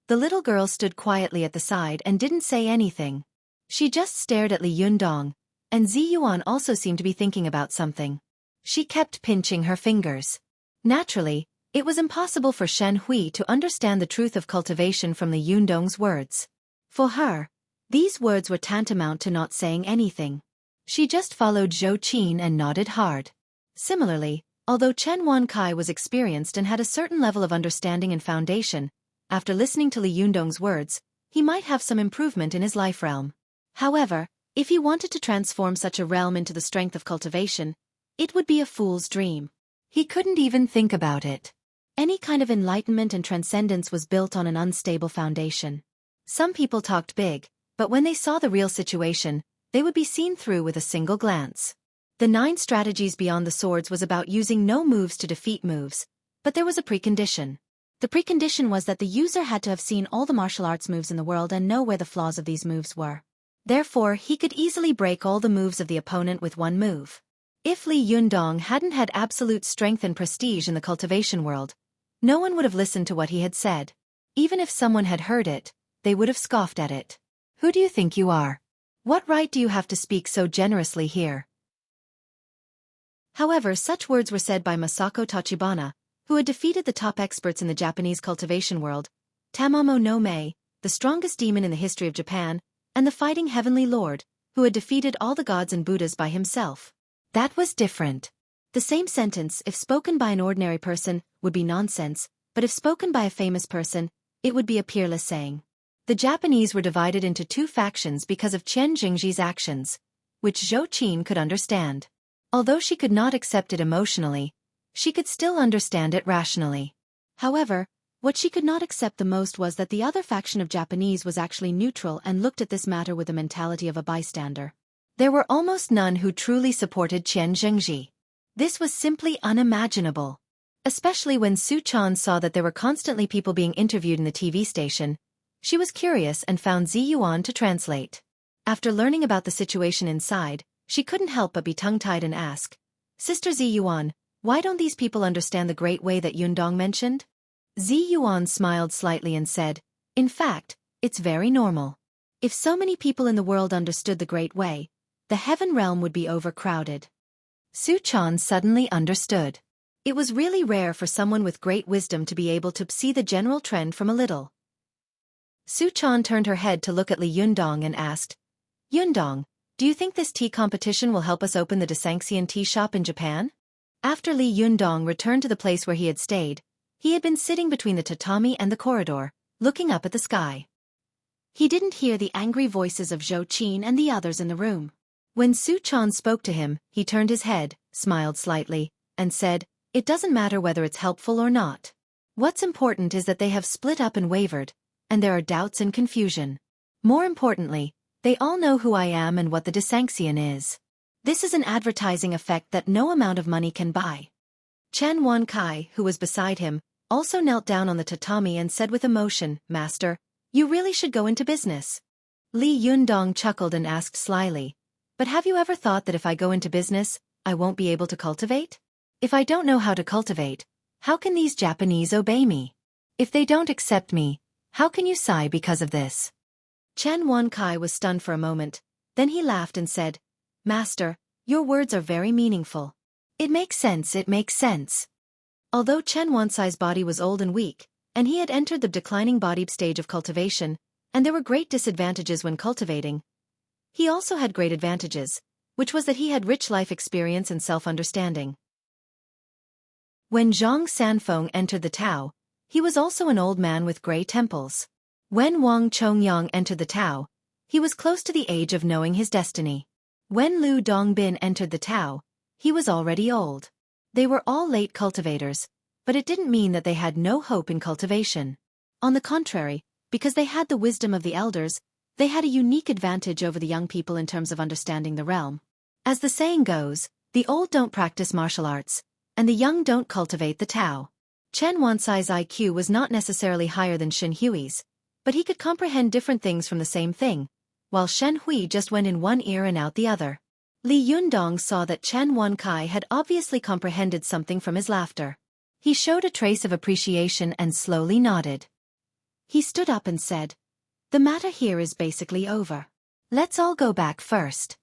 A: The little girl stood quietly at the side and didn't say anything. She just stared at Li Yundong, and Zi Yuan also seemed to be thinking about something. She kept pinching her fingers. Naturally, it was impossible for Shen Hui to understand the truth of cultivation from Li Yundong's words. For her, these words were tantamount to not saying anything. She just followed Zhou Qin and nodded hard. Similarly, although Chen Wankai was experienced and had a certain level of understanding and foundation, after listening to Li Yundong's words, he might have some improvement in his life realm. However, if he wanted to transform such a realm into the strength of cultivation, it would be a fool's dream. He couldn't even think about it. Any kind of enlightenment and transcendence was built on an unstable foundation. Some people talked big, but when they saw the real situation, they would be seen through with a single glance. The 9 strategies beyond the swords was about using no moves to defeat moves, but there was a precondition. The precondition was that the user had to have seen all the martial arts moves in the world and know where the flaws of these moves were. Therefore, he could easily break all the moves of the opponent with one move. If Li Yundong hadn't had absolute strength and prestige in the cultivation world, no one would have listened to what he had said. Even if someone had heard it, they would have scoffed at it. Who do you think you are? What right do you have to speak so generously here? However, such words were said by Masako Tachibana, who had defeated the top experts in the Japanese cultivation world, Tamamo no Mei, the strongest demon in the history of Japan, and the fighting heavenly lord, who had defeated all the gods and Buddhas by himself. That was different. The same sentence, if spoken by an ordinary person, would be nonsense, but if spoken by a famous person, it would be a peerless saying. The Japanese were divided into 2 factions because of Qian Jingji's actions, which Zhou Qin could understand. Although she could not accept it emotionally, she could still understand it rationally. However, what she could not accept the most was that the other faction of Japanese was actually neutral and looked at this matter with the mentality of a bystander. There were almost none who truly supported Qian Zhengji. This was simply unimaginable. Especially when Su Chan saw that there were constantly people being interviewed in the TV station, she was curious and found Zi Yuan to translate. After learning about the situation inside, she couldn't help but be tongue-tied and ask, "Sister Zi Yuan, why don't these people understand the great way that Yundong mentioned?" Zi Yuan smiled slightly and said, "In fact, it's very normal. If so many people in the world understood the great way, the heaven realm would be overcrowded." Su Chan suddenly understood. It was really rare for someone with great wisdom to be able to see the general trend from a little. Su Chan turned her head to look at Li Yundong and asked, "Yundong, do you think this tea competition will help us open the Desanxian tea shop in Japan?" After Li Yundong returned to the place where he had stayed, he had been sitting between the tatami and the corridor, looking up at the sky. He didn't hear the angry voices of Zhou Qin and the others in the room. When Su Chan spoke to him, he turned his head, smiled slightly, and said, "It doesn't matter whether it's helpful or not. What's important is that they have split up and wavered, and there are doubts and confusion. More importantly, they all know who I am and what the Desanxian is. This is an advertising effect that no amount of money can buy." Chen Wankai, who was beside him, also knelt down on the tatami and said with emotion, "Master, you really should go into business." Li Yundong chuckled and asked slyly, "But have you ever thought that if I go into business, I won't be able to cultivate? If I don't know how to cultivate, how can these Japanese obey me? If they don't accept me, how can you sigh because of this?" Chen Wankai was stunned for a moment, then he laughed and said, "Master, your words are very meaningful. It makes sense, it makes sense." Although Chen Wansai's body was old and weak, and he had entered the declining body stage of cultivation, and there were great disadvantages when cultivating, he also had great advantages, which was that he had rich life experience and self-understanding. When Zhang Sanfeng entered the Tao, he was also an old man with gray temples. When Wang Chongyang entered the Tao, He was close to the age of knowing his destiny. When Lu Dongbin entered the Tao, he was already old. They were all late cultivators, but it didn't mean that they had no hope in cultivation. On the contrary, because they had the wisdom of the elders, they had a unique advantage over the young people in terms of understanding the realm. As the saying goes, the old don't practice martial arts, and the young don't cultivate the Tao. Chen Wansai's IQ was not necessarily higher than Shen Hui's, but he could comprehend different things from the same thing, while Shen Hui just went in one ear and out the other. Li Yundong saw that Chen Wankai had obviously comprehended something from his laughter. He showed a trace of appreciation and slowly nodded. He stood up and said, "The matter here is basically over. Let's all go back first."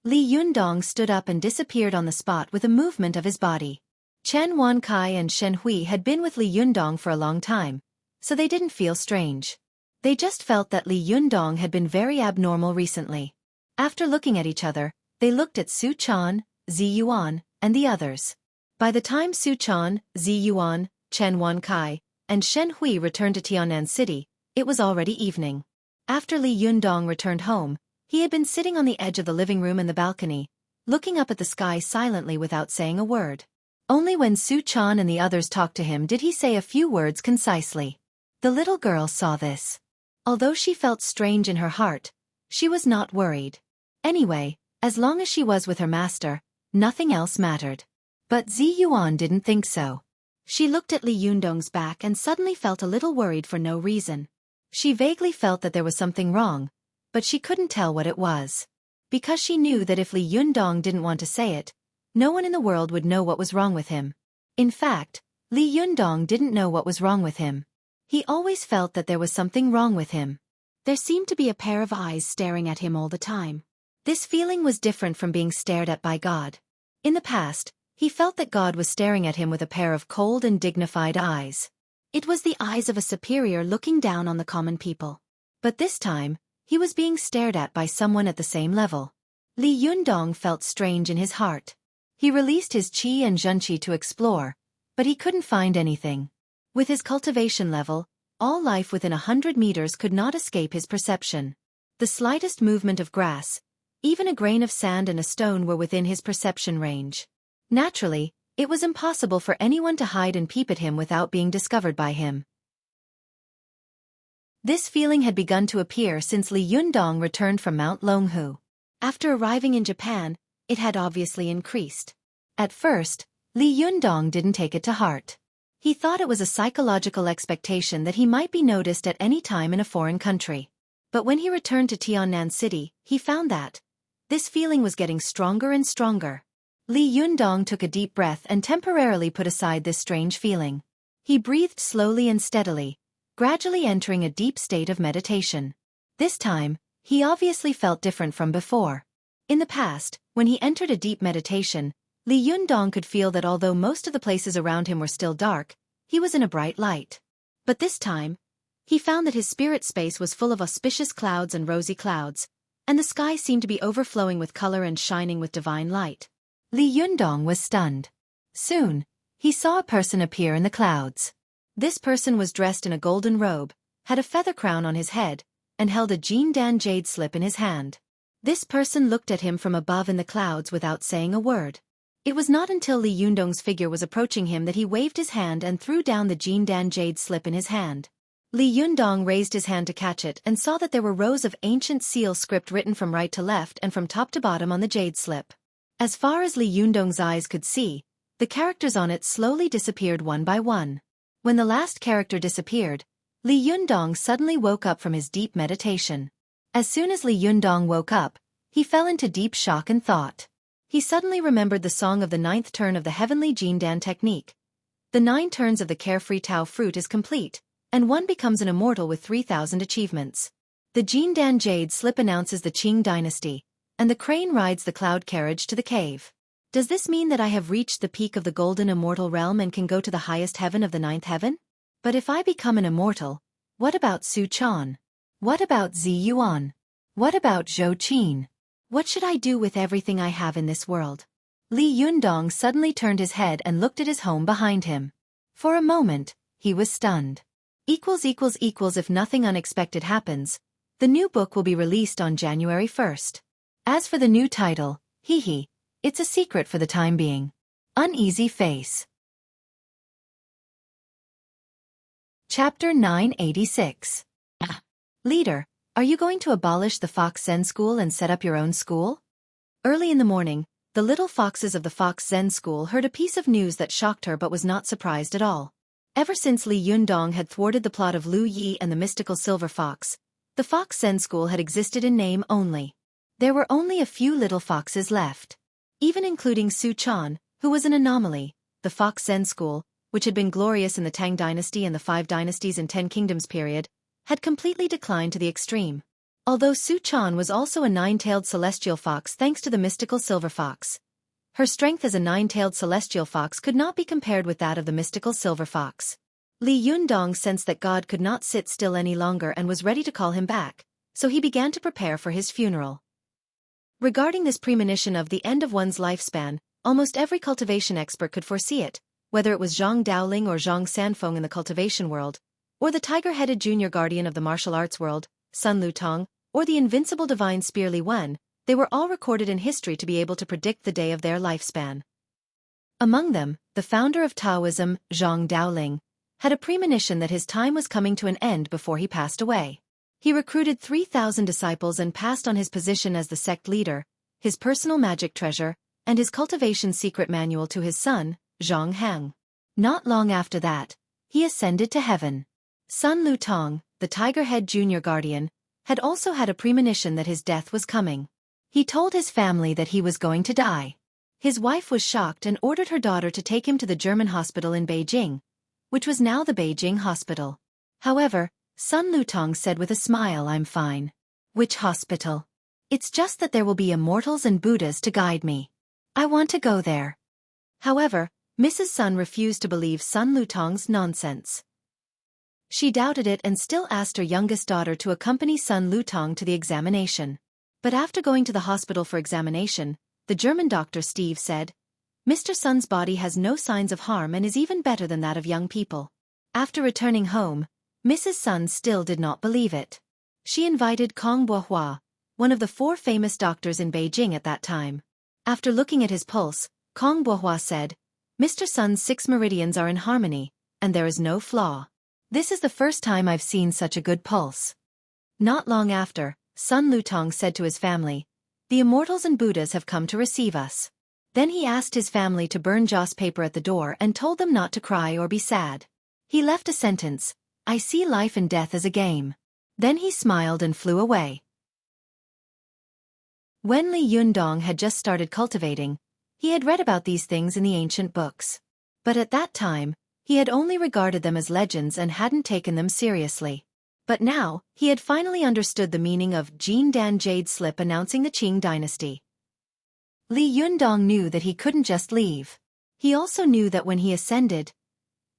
A: Li Yundong stood up and disappeared on the spot with a movement of his body. Chen Wankai and Shen Hui had been with Li Yundong for a long time, so they didn't feel strange. They just felt that Li Yundong had been very abnormal recently. After looking at each other, they looked at Su Chan, Zi Yuan, and the others. By the time Su Chan, Zi Yuan, Chen Wankai, and Shen Hui returned to Tianan City, it was already evening. After Li Yundong returned home, he had been sitting on the edge of the living room and the balcony, looking up at the sky silently without saying a word. Only when Su Chan and the others talked to him did he say a few words concisely. The little girl saw this. Although she felt strange in her heart, she was not worried. Anyway, as long as she was with her master, nothing else mattered. But Zi Yuan didn't think so. She looked at Li Yundong's back and suddenly felt a little worried for no reason. She vaguely felt that there was something wrong, but she couldn't tell what it was. Because she knew that if Li Yundong didn't want to say it, no one in the world would know what was wrong with him. In fact, Li Yundong didn't know what was wrong with him. He always felt that there was something wrong with him. There seemed to be a pair of eyes staring at him all the time. This feeling was different from being stared at by God. In the past, he felt that God was staring at him with a pair of cold and dignified eyes. It was the eyes of a superior looking down on the common people. But this time, he was being stared at by someone at the same level. Li Yundong felt strange in his heart. He released his qi and zhenqi to explore, but he couldn't find anything. With his cultivation level, all life within 100 meters could not escape his perception. The slightest movement of grass, even a grain of sand and a stone were within his perception range. Naturally, it was impossible for anyone to hide and peep at him without being discovered by him. This feeling had begun to appear since Li Yundong returned from Mount Longhu. After arriving in Japan, it had obviously increased. At first, Li Yundong didn't take it to heart. He thought it was a psychological expectation that he might be noticed at any time in a foreign country. But when he returned to Tianan City, he found that this feeling was getting stronger and stronger. Li Yundong took a deep breath and temporarily put aside this strange feeling. He breathed slowly and steadily, gradually entering a deep state of meditation. This time, he obviously felt different from before. In the past, when he entered a deep meditation, Li Yundong could feel that although most of the places around him were still dark, he was in a bright light. But this time, he found that his spirit space was full of auspicious clouds and rosy clouds, and the sky seemed to be overflowing with color and shining with divine light. Li Yundong was stunned. Soon, he saw a person appear in the clouds. This person was dressed in a golden robe, had a feather crown on his head, and held a Jindan jade slip in his hand. This person looked at him from above in the clouds without saying a word. It was not until Li Yundong's figure was approaching him that he waved his hand and threw down the Jindan jade slip in his hand. Li Yundong raised his hand to catch it and saw that there were rows of ancient seal script written from right to left and from top to bottom on the jade slip. As far as Li Yundong's eyes could see, the characters on it slowly disappeared one by one. When the last character disappeared, Li Yundong suddenly woke up from his deep meditation. As soon as Li Yundong woke up, he fell into deep shock and thought. He suddenly remembered the song of the 9th turn of the heavenly Jindan technique. The 9 turns of the carefree Tao fruit is complete, and one becomes an immortal with 3,000 achievements. The Jindan jade slip announces the Qing dynasty, and the crane rides the cloud carriage to the cave. Does this mean that I have reached the peak of the golden immortal realm and can go to the highest heaven of the 9th heaven? But if I become an immortal, what about Su Chan? What about Zi Yuan? What about Zhou Qin? What should I do with everything I have in this world? Li Yundong suddenly turned his head and looked at his home behind him. For a moment, he was stunned. If nothing unexpected happens, The new book will be released on January 1st. As for the new title, it's a secret for the time being. Uneasy Face. Chapter 986. Leader, are you going to abolish the Fox Zen School and set up your own school? Early in the morning, the little foxes of the Fox Zen School heard a piece of news that shocked her but was not surprised at all. Ever since Li Yundong had thwarted the plot of Lu Yi and the mystical silver fox, the Fox Zen School had existed in name only. There were only a few little foxes left. Even including Su Chan, who was an anomaly, the Fox Zen School, which had been glorious in the Tang Dynasty and the Five Dynasties and 10 Kingdoms period, had completely declined to the extreme. Although Su Chan was also a nine-tailed celestial fox thanks to the mystical silver fox, her strength as a nine-tailed celestial fox could not be compared with that of the mystical silver fox. Li Yundong sensed that God could not sit still any longer and was ready to call him back, so he began to prepare for his funeral. Regarding this premonition of the end of one's lifespan, almost every cultivation expert could foresee it, whether it was Zhang Daoling or Zhang Sanfeng in the cultivation world, or the tiger-headed junior guardian of the martial arts world, Sun Lutong, or the invincible divine spear Li Wen. They were all recorded in history to be able to predict the day of their lifespan. Among them, the founder of Taoism, Zhang Daoling, had a premonition that his time was coming to an end before he passed away. He recruited 3,000 disciples and passed on his position as the sect leader, his personal magic treasure, and his cultivation secret manual to his son, Zhang Hang. Not long after that, he ascended to heaven. Sun Lutong, the tiger-head junior guardian, had also had a premonition that his death was coming. He told his family that he was going to die. His wife was shocked and ordered her daughter to take him to the German hospital in Beijing, which was now the Beijing Hospital. However, Sun Lutong said with a smile, "I'm fine." "Which hospital?" "It's just that there will be immortals and Buddhas to guide me. I want to go there." However, Mrs. Sun refused to believe Sun Lutong's nonsense. She doubted it and still asked her youngest daughter to accompany Sun Lutong to the examination. But after going to the hospital for examination, the German doctor Steve said, "Mr. Sun's body has no signs of harm and is even better than that of young people." After returning home, Mrs. Sun still did not believe it. She invited Kong Bohua, one of the 4 famous doctors in Beijing at that time. After looking at his pulse, Kong Bohua said, "Mr. Sun's 6 meridians are in harmony, and there is no flaw. This is the first time I've seen such a good pulse." Not long after, Sun Lutong said to his family, "The immortals and Buddhas have come to receive us." Then he asked his family to burn joss paper at the door and told them not to cry or be sad. He left a sentence, "I see life and death as a game." Then he smiled and flew away. When Li Yundong had just started cultivating, he had read about these things in the ancient books. But at that time, he had only regarded them as legends and hadn't taken them seriously. But now, he had finally understood the meaning of Jindan Jade Slip announcing the Qing dynasty. Li Yundong knew that he couldn't just leave. He also knew that when he ascended,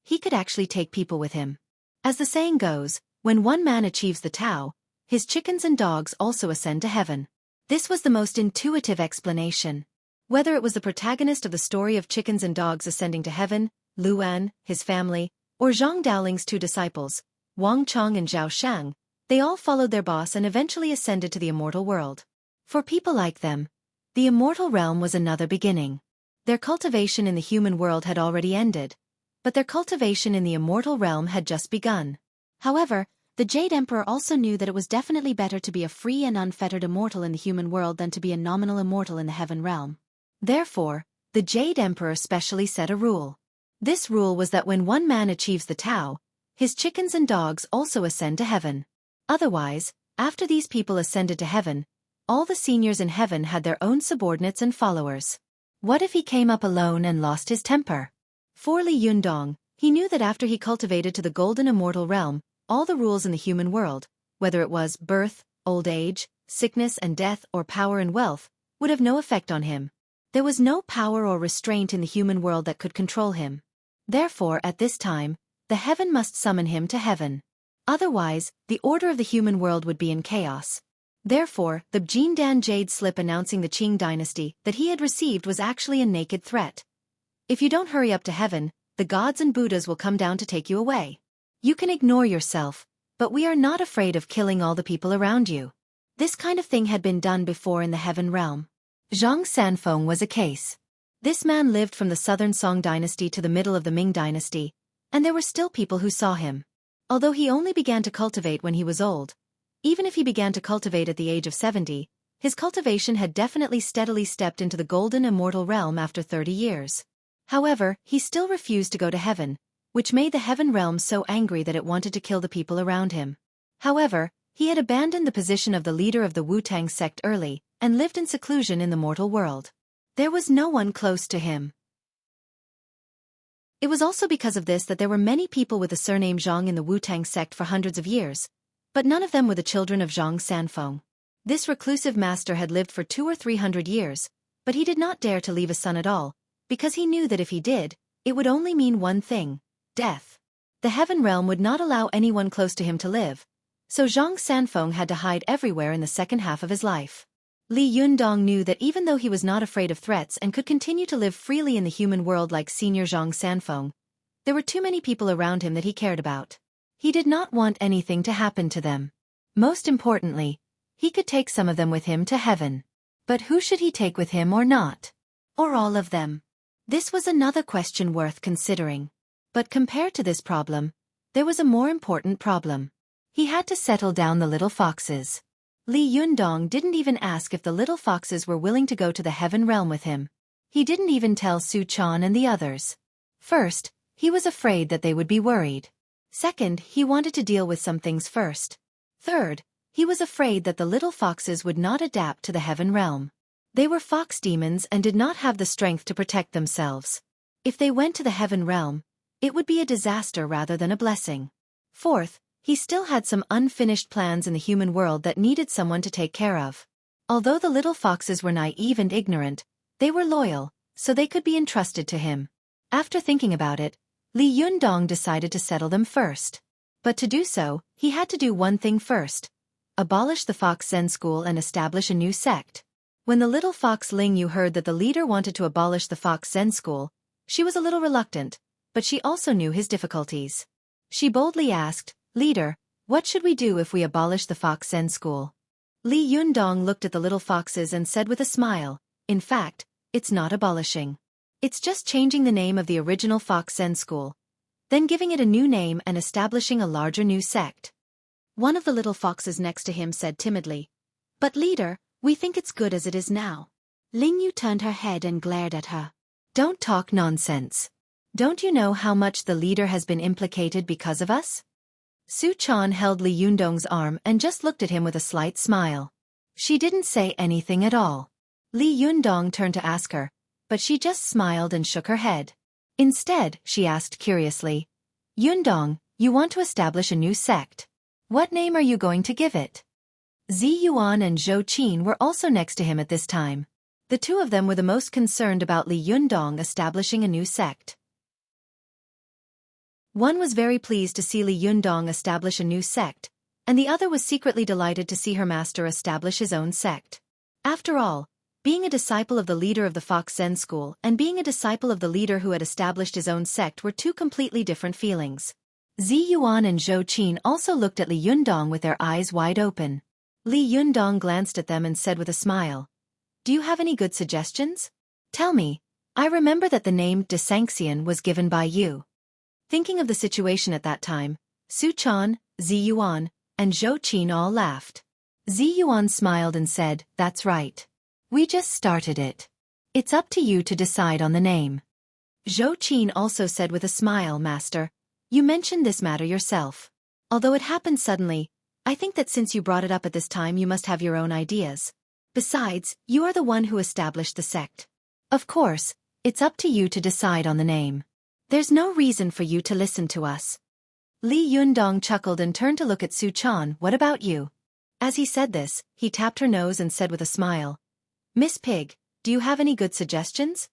A: he could actually take people with him. As the saying goes, when one man achieves the Tao, his chickens and dogs also ascend to heaven. This was the most intuitive explanation. Whether it was the protagonist of the story of chickens and dogs ascending to heaven, Luan, his family, or Zhang Daoling's 2 disciples, Wang Chong and Zhao Shang, they all followed their boss and eventually ascended to the immortal world. For people like them, the immortal realm was another beginning. Their cultivation in the human world had already ended, but their cultivation in the immortal realm had just begun. However, the Jade Emperor also knew that it was definitely better to be a free and unfettered immortal in the human world than to be a nominal immortal in the heaven realm. Therefore, the Jade Emperor specially set a rule. This rule was that when one man achieves the Tao, his chickens and dogs also ascend to heaven. Otherwise, after these people ascended to heaven, all the seniors in heaven had their own subordinates and followers. What if he came up alone and lost his temper? For Li Yundong, he knew that after he cultivated to the golden immortal realm, all the rules in the human world, whether it was birth, old age, sickness and death or power and wealth, would have no effect on him. There was no power or restraint in the human world that could control him. Therefore, at this time, the heaven must summon him to heaven. Otherwise, the order of the human world would be in chaos. Therefore, the Jindan Jade Slip announcing the Qing dynasty that he had received was actually a naked threat. If you don't hurry up to heaven, the gods and Buddhas will come down to take you away. You can ignore yourself, but we are not afraid of killing all the people around you. This kind of thing had been done before in the Heaven Realm. Zhang Sanfeng was a case. This man lived from the southern Song dynasty to the middle of the Ming dynasty, and there were still people who saw him. Although he only began to cultivate when he was old, even if he began to cultivate at the age of 70, his cultivation had definitely steadily stepped into the golden immortal realm after 30 years. However, he still refused to go to heaven, which made the Heaven Realm so angry that it wanted to kill the people around him. However, he had abandoned the position of the leader of the Wu-Tang sect early, and lived in seclusion in the mortal world. There was no one close to him. It was also because of this that there were many people with the surname Zhang in the Wu-Tang sect for hundreds of years, but none of them were the children of Zhang Sanfeng. This reclusive master had lived for 200 or 300 years, but he did not dare to leave a son at all, because he knew that if he did, it would only mean one thing: death. The Heaven Realm would not allow anyone close to him to live, so Zhang Sanfeng had to hide everywhere in the second half of his life. Li Yundong knew that even though he was not afraid of threats and could continue to live freely in the human world like Senior Zhang Sanfeng, there were too many people around him that he cared about. He did not want anything to happen to them. Most importantly, he could take some of them with him to heaven. But who should he take with him or not? Or all of them? This was another question worth considering. But compared to this problem, there was a more important problem. He had to settle down the little foxes. Li Yundong didn't even ask if the little foxes were willing to go to the Heaven Realm with him. He didn't even tell Su Chan and the others. First, he was afraid that they would be worried. Second, he wanted to deal with some things first. Third, he was afraid that the little foxes would not adapt to the Heaven Realm. They were fox demons and did not have the strength to protect themselves. If they went to the Heaven Realm, it would be a disaster rather than a blessing. Fourth, he still had some unfinished plans in the human world that needed someone to take care of. Although the little foxes were naive and ignorant, they were loyal, so they could be entrusted to him. After thinking about it, Li Yundong decided to settle them first. But to do so, he had to do one thing first: abolish the Fox Zen school and establish a new sect. When the little fox Ling Yu heard that the leader wanted to abolish the Fox Zen school, she was a little reluctant, but she also knew his difficulties. She boldly asked, "Leader, what should we do if we abolish the Fox Zen school?" Li Yundong looked at the little foxes and said with a smile, "In fact, it's not abolishing. It's just changing the name of the original Fox Zen school, then giving it a new name and establishing a larger new sect." One of the little foxes next to him said timidly, "But leader, we think it's good as it is now." Ling Yu turned her head and glared at her. "Don't talk nonsense. Don't you know how much the leader has been implicated because of us?" Su Chan held Li Yundong's arm and just looked at him with a slight smile. She didn't say anything at all. Li Yundong turned to ask her, but she just smiled and shook her head. Instead, she asked curiously, "Yundong, you want to establish a new sect. What name are you going to give it?" Zi Yuan and Zhou Qin were also next to him at this time. The two of them were the most concerned about Li Yundong establishing a new sect. One was very pleased to see Li Yundong establish a new sect, and the other was secretly delighted to see her master establish his own sect. After all, being a disciple of the leader of the Fox Zen school and being a disciple of the leader who had established his own sect were two completely different feelings. Zi Yuan and Zhou Qin also looked at Li Yundong with their eyes wide open. Li Yundong glanced at them and said with a smile, "Do you have any good suggestions? Tell me, I remember that the name De Sanxian was given by you." Thinking of the situation at that time, Su Chan, Zi Yuan, and Zhou Qin all laughed. Zi Yuan smiled and said, "That's right. We just started it. It's up to you to decide on the name." Zhou Qin also said with a smile, "Master, you mentioned this matter yourself. Although it happened suddenly, I think that since you brought it up at this time you must have your own ideas. Besides, you are the one who established the sect. Of course, it's up to you to decide on the name. There's no reason for you to listen to us." Li Yundong chuckled and turned to look at Su Chan. "What about you?" As he said this, he tapped her nose and said with a smile, "Miss Pig, do you have any good suggestions?"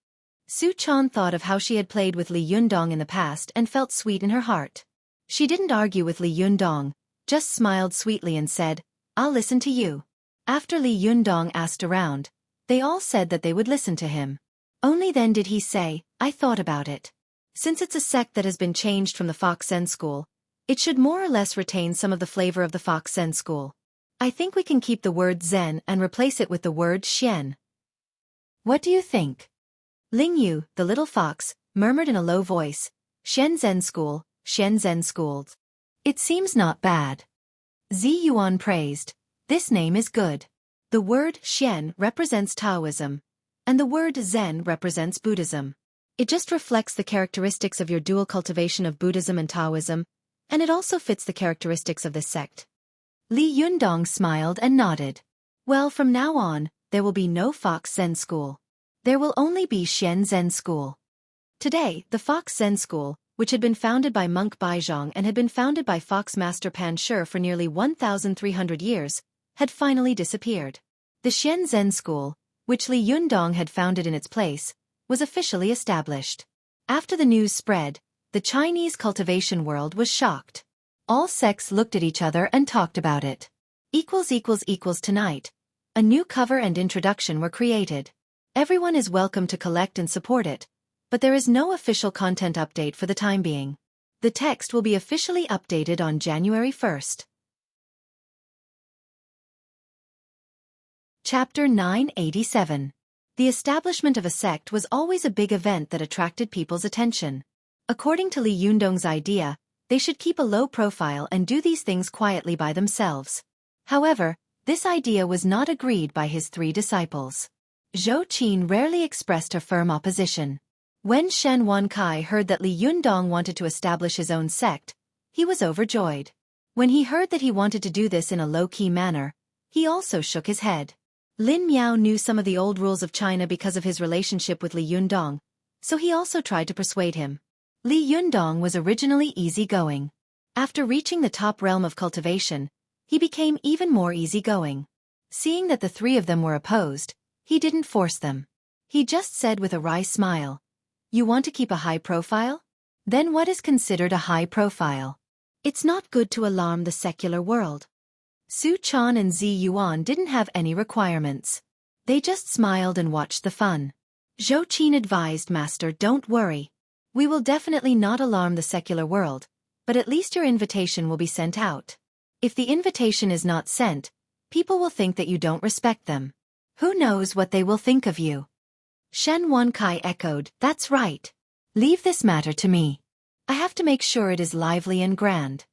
A: Su Chan thought of how she had played with Li Yundong in the past and felt sweet in her heart. She didn't argue with Li Yundong, just smiled sweetly and said, "I'll listen to you." After Li Yundong asked around, they all said that they would listen to him. Only then did he say, "I thought about it. Since it's a sect that has been changed from the Fox Zen school, It should more or less retain some of the flavor of the Fox Zen school. I think we can keep the word Zen and replace it with the word Xian. What do you think? Ling Yu, the little fox, murmured in a low voice, Xian Zen school, Xian Zen school. It seems not bad. Zi Yuan praised, this name is good. The word Xian represents Taoism, and the word Zen represents Buddhism. It just reflects the characteristics of your dual cultivation of Buddhism and Taoism, and it also fits the characteristics of this sect. Li Yundong smiled and nodded. Well, from now on, there will be no Fox Zen school. There will only be Xian Zen school. Today, the Fox Zen school, which had been founded by monk Baizhang and had been founded by Fox Master Pan Shi for nearly 1,300 years, had finally disappeared. The Xian Zen school, which Li Yundong had founded in its place, was officially established. After the news spread, the Chinese cultivation world was shocked. All sects looked at each other and talked about it. Tonight, a new cover and introduction were created. Everyone is welcome to collect and support it, but there is no official content update for the time being. The text will be officially updated on January 1st. Chapter 987. The establishment of a sect was always a big event that attracted people's attention. According to Li Yundong's idea, they should keep a low profile and do these things quietly by themselves. However, this idea was not agreed by his 3 disciples. Xueqi rarely expressed her firm opposition. When Shen Wankai heard that Li Yundong wanted to establish his own sect, he was overjoyed. When he heard that he wanted to do this in a low-key manner, he also shook his head. Lin Miao knew some of the old rules of China because of his relationship with Li Yundong, so he also tried to persuade him. Li Yundong was originally easygoing. After reaching the top realm of cultivation, he became even more easygoing. Seeing that the 3 of them were opposed, he didn't force them. He just said with a wry smile, "You want to keep a high profile? Then what is considered a high profile? It's not good to alarm the secular world." Su Chan and Zi Yuan didn't have any requirements. They just smiled and watched the fun. Xueqi advised, "Master, don't worry. We will definitely not alarm the secular world, but at least your invitation will be sent out. If the invitation is not sent, people will think that you don't respect them. Who knows what they will think of you?" Shen Wankai echoed, "That's right. Leave this matter to me. I have to make sure it is lively and grand."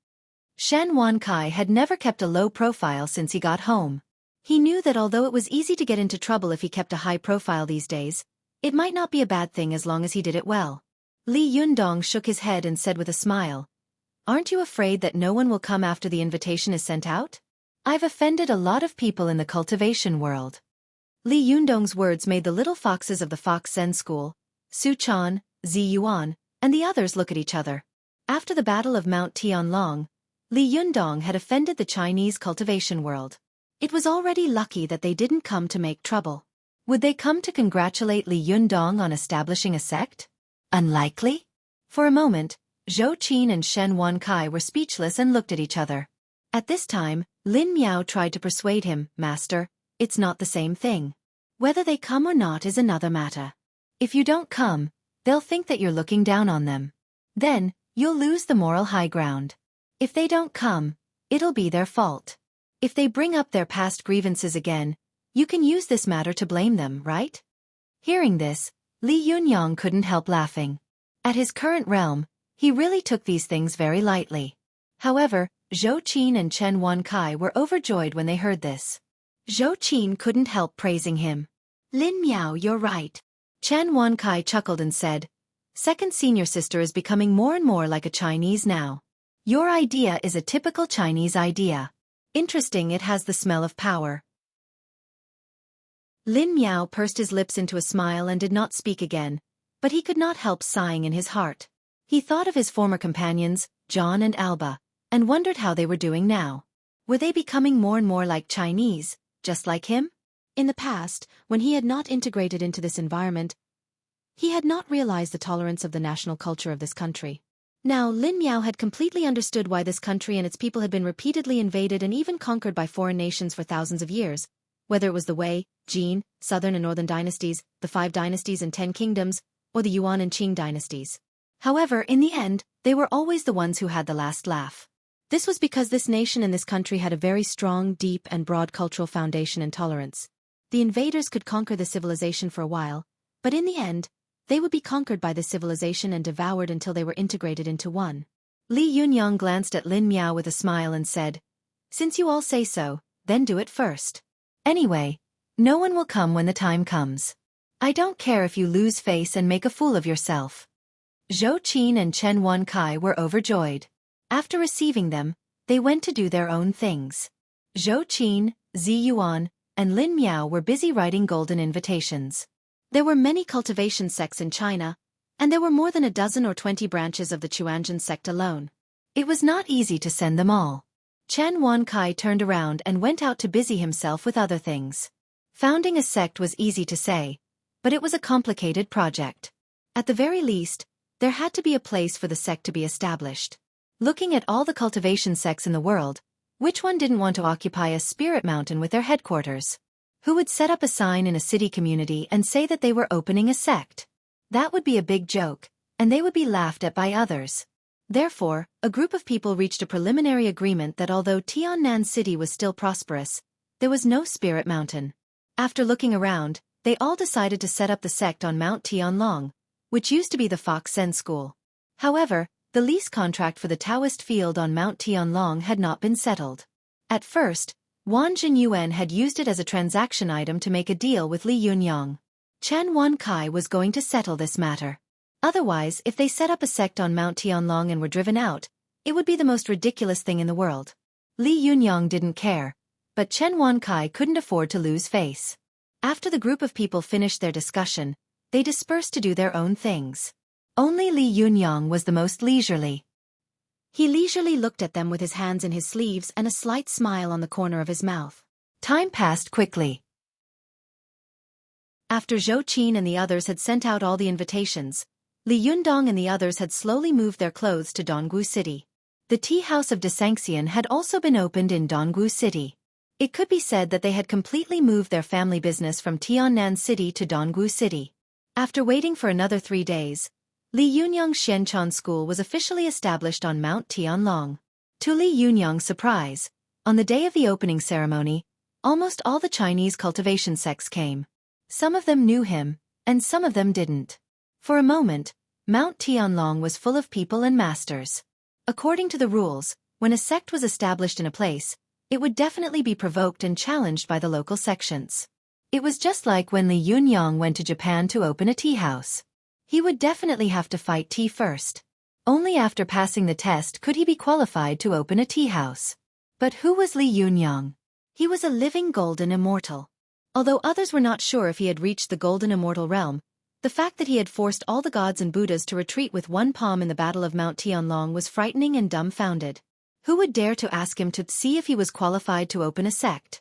A: Shen Wankai had never kept a low profile since he got home. He knew that although it was easy to get into trouble if he kept a high profile these days, it might not be a bad thing as long as he did it well. Li Yundong shook his head and said with a smile, "Aren't you afraid that no one will come after the invitation is sent out? I've offended a lot of people in the cultivation world." Li Yundong's words made the little foxes of the Fox Zen school, Su Chan, Zi Yuan, and the others look at each other. After the Battle of Mount Tianlong, Li Yundong had offended the Chinese cultivation world. It was already lucky that they didn't come to make trouble. Would they come to congratulate Li Yundong on establishing a sect? Unlikely? For a moment, Xueqi and Shen Wankai were speechless and looked at each other. At this time, Lin Miao tried to persuade him, "Master, it's not the same thing. Whether they come or not is another matter. If you don't come, they'll think that you're looking down on them. Then, you'll lose the moral high ground. If they don't come, it'll be their fault. If they bring up their past grievances again, you can use this matter to blame them, right?" Hearing this, Li Yunyang couldn't help laughing. At his current realm, he really took these things very lightly. However, Xueqi and Chen Wankai were overjoyed when they heard this. Xueqi couldn't help praising him. "Lin Miao, you're right." Chen Wankai chuckled and said, "Second senior sister is becoming more and more like a Chinese now. Your idea is a typical Chinese idea. Interesting, it has the smell of power." Lin Miao pursed his lips into a smile and did not speak again, but he could not help sighing in his heart. He thought of his former companions, John and Alba, and wondered how they were doing now. Were they becoming more and more like Chinese, just like him? In the past, when he had not integrated into this environment, he had not realized the tolerance of the national culture of this country. Now Lin Miao had completely understood why this country and its people had been repeatedly invaded and even conquered by foreign nations for thousands of years, whether it was the Wei, Jin, Southern and Northern dynasties, the 5 dynasties and 10 kingdoms, or the Yuan and Qing dynasties. However, in the end, they were always the ones who had the last laugh. This was because this nation and this country had a very strong, deep, and broad cultural foundation and tolerance. The invaders could conquer the civilization for a while, but in the end, they would be conquered by the civilization and devoured until they were integrated into one. Li Yunyang glanced at Lin Miao with a smile and said, "Since you all say so, then do it first. Anyway, no one will come when the time comes. I don't care if you lose face and make a fool of yourself." Zhou Qin and Chen Wankai were overjoyed. After receiving them, they went to do their own things. Zhou Qin, Zi Yuan, and Lin Miao were busy writing golden invitations. There were many cultivation sects in China, and there were more than a dozen or 20 branches of the Chuanzhen sect alone. It was not easy to send them all. Chen Wankai turned around and went out to busy himself with other things. Founding a sect was easy to say, but it was a complicated project. At the very least, there had to be a place for the sect to be established. Looking at all the cultivation sects in the world, which one didn't want to occupy a spirit mountain with their headquarters? Who would set up a sign in a city community and say that they were opening a sect? That would be a big joke, and they would be laughed at by others. Therefore, a group of people reached a preliminary agreement that although Tiannan City was still prosperous, there was no spirit mountain. After looking around, they all decided to set up the sect on Mount Tianlong, which used to be the Fox Zen School. However, the lease contract for the Taoist field on Mount Tianlong had not been settled. At first, Wang Jinyuan had used it as a transaction item to make a deal with Li Yunyang. Chen Wankai was going to settle this matter. Otherwise, if they set up a sect on Mount Tianlong and were driven out, it would be the most ridiculous thing in the world. Li Yunyang didn't care, but Chen Wankai couldn't afford to lose face. After the group of people finished their discussion, they dispersed to do their own things. Only Li Yunyang was the most leisurely. He leisurely looked at them with his hands in his sleeves and a slight smile on the corner of his mouth. Time passed quickly. After Zhou Qin and the others had sent out all the invitations, Li Yundong and the others had slowly moved their clothes to Dongwu City. The tea house of de Sanxian had also been opened in Dongwu City. It could be said that they had completely moved their family business from Tiannan City to Dongwu City. After waiting for another 3 days, Li Yunyang's Xianchan School was officially established on Mount Tianlong. To Li Yunyang's surprise, on the day of the opening ceremony, almost all the Chinese cultivation sects came. Some of them knew him, and some of them didn't. For a moment, Mount Tianlong was full of people and masters. According to the rules, when a sect was established in a place, it would definitely be provoked and challenged by the local sections. It was just like when Li Yunyang went to Japan to open a tea house. He would definitely have to fight tea first. Only after passing the test could he be qualified to open a tea house. But who was Li Yunyang? He was a living golden immortal. Although others were not sure if he had reached the golden immortal realm, the fact that he had forced all the gods and Buddhas to retreat with one palm in the Battle of Mount Tianlong was frightening and dumbfounded. Who would dare to ask him to see if he was qualified to open a sect?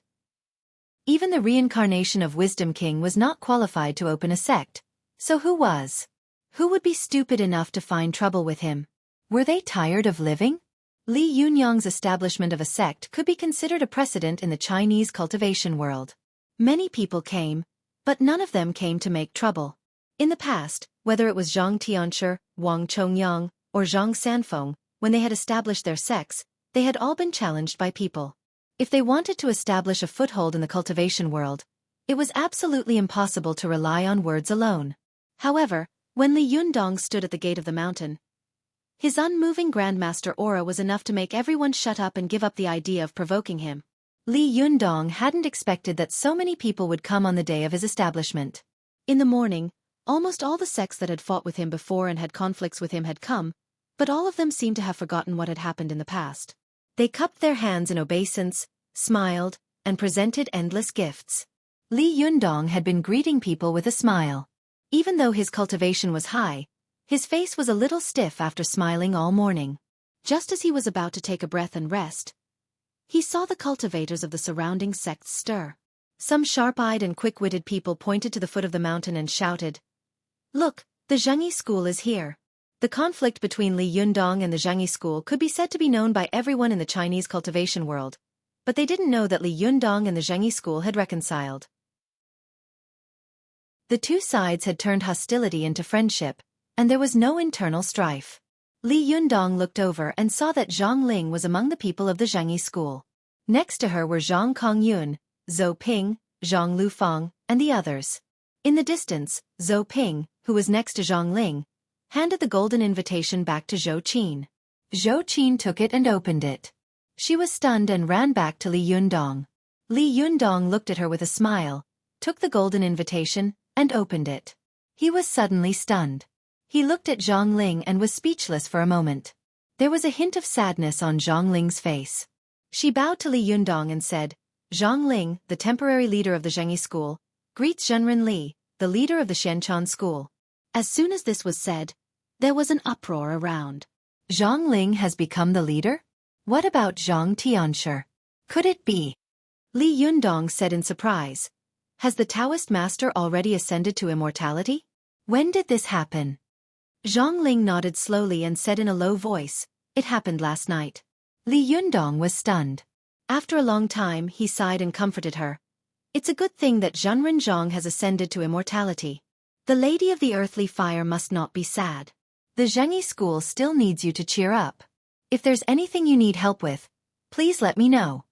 A: Even the reincarnation of Wisdom King was not qualified to open a sect. So who was? Who would be stupid enough to find trouble with him? Were they tired of living? Li Yunyang's establishment of a sect could be considered a precedent in the Chinese cultivation world. Many people came, but none of them came to make trouble. In the past, whether it was Zhang Tianshi, Wang Chongyang, or Zhang Sanfeng, when they had established their sects, they had all been challenged by people. If they wanted to establish a foothold in the cultivation world, it was absolutely impossible to rely on words alone. However, when Li Yundong stood at the gate of the mountain, his unmoving grandmaster aura was enough to make everyone shut up and give up the idea of provoking him. Li Yundong hadn't expected that so many people would come on the day of his establishment. In the morning, almost all the sects that had fought with him before and had conflicts with him had come, but all of them seemed to have forgotten what had happened in the past. They cupped their hands in obeisance, smiled, and presented endless gifts. Li Yundong had been greeting people with a smile. Even though his cultivation was high, his face was a little stiff after smiling all morning. Just as he was about to take a breath and rest, he saw the cultivators of the surrounding sects stir. Some sharp-eyed and quick-witted people pointed to the foot of the mountain and shouted, "Look, the Zhengyi school is here." The conflict between Li Yundong and the Zhengyi school could be said to be known by everyone in the Chinese cultivation world, but they didn't know that Li Yundong and the Zhengyi school had reconciled. The two sides had turned hostility into friendship, and there was no internal strife. Li Yundong looked over and saw that Zhang Ling was among the people of the Zhengyi school. Next to her were Zhang Kongyun, Zhou Ping, Zhang Lufang, and the others. In the distance, Zhou Ping, who was next to Zhang Ling, handed the golden invitation back to Zhou Qin. Zhou Qin took it and opened it. She was stunned and ran back to Li Yundong. Li Yundong looked at her with a smile, took the golden invitation, and opened it. He was suddenly stunned. He looked at Zhang Ling and was speechless for a moment. There was a hint of sadness on Zhang Ling's face. She bowed to Li Yundong and said, Zhang Ling, the temporary leader of the Zhengyi school, greets Zhenren Li, the leader of the Xianchan school. As soon as this was said, there was an uproar around. Zhang Ling has become the leader? What about Zhang Tianshi? Could it be? Li Yundong said in surprise. Has the Taoist master already ascended to immortality? When did this happen? Zhang Ling nodded slowly and said in a low voice, It happened last night. Li Yundong was stunned. After a long time, he sighed and comforted her. It's a good thing that Zhenren Zhang has ascended to immortality. The Lady of the Earthly Fire must not be sad. The Zhengyi school still needs you to cheer up. If there's anything you need help with, please let me know.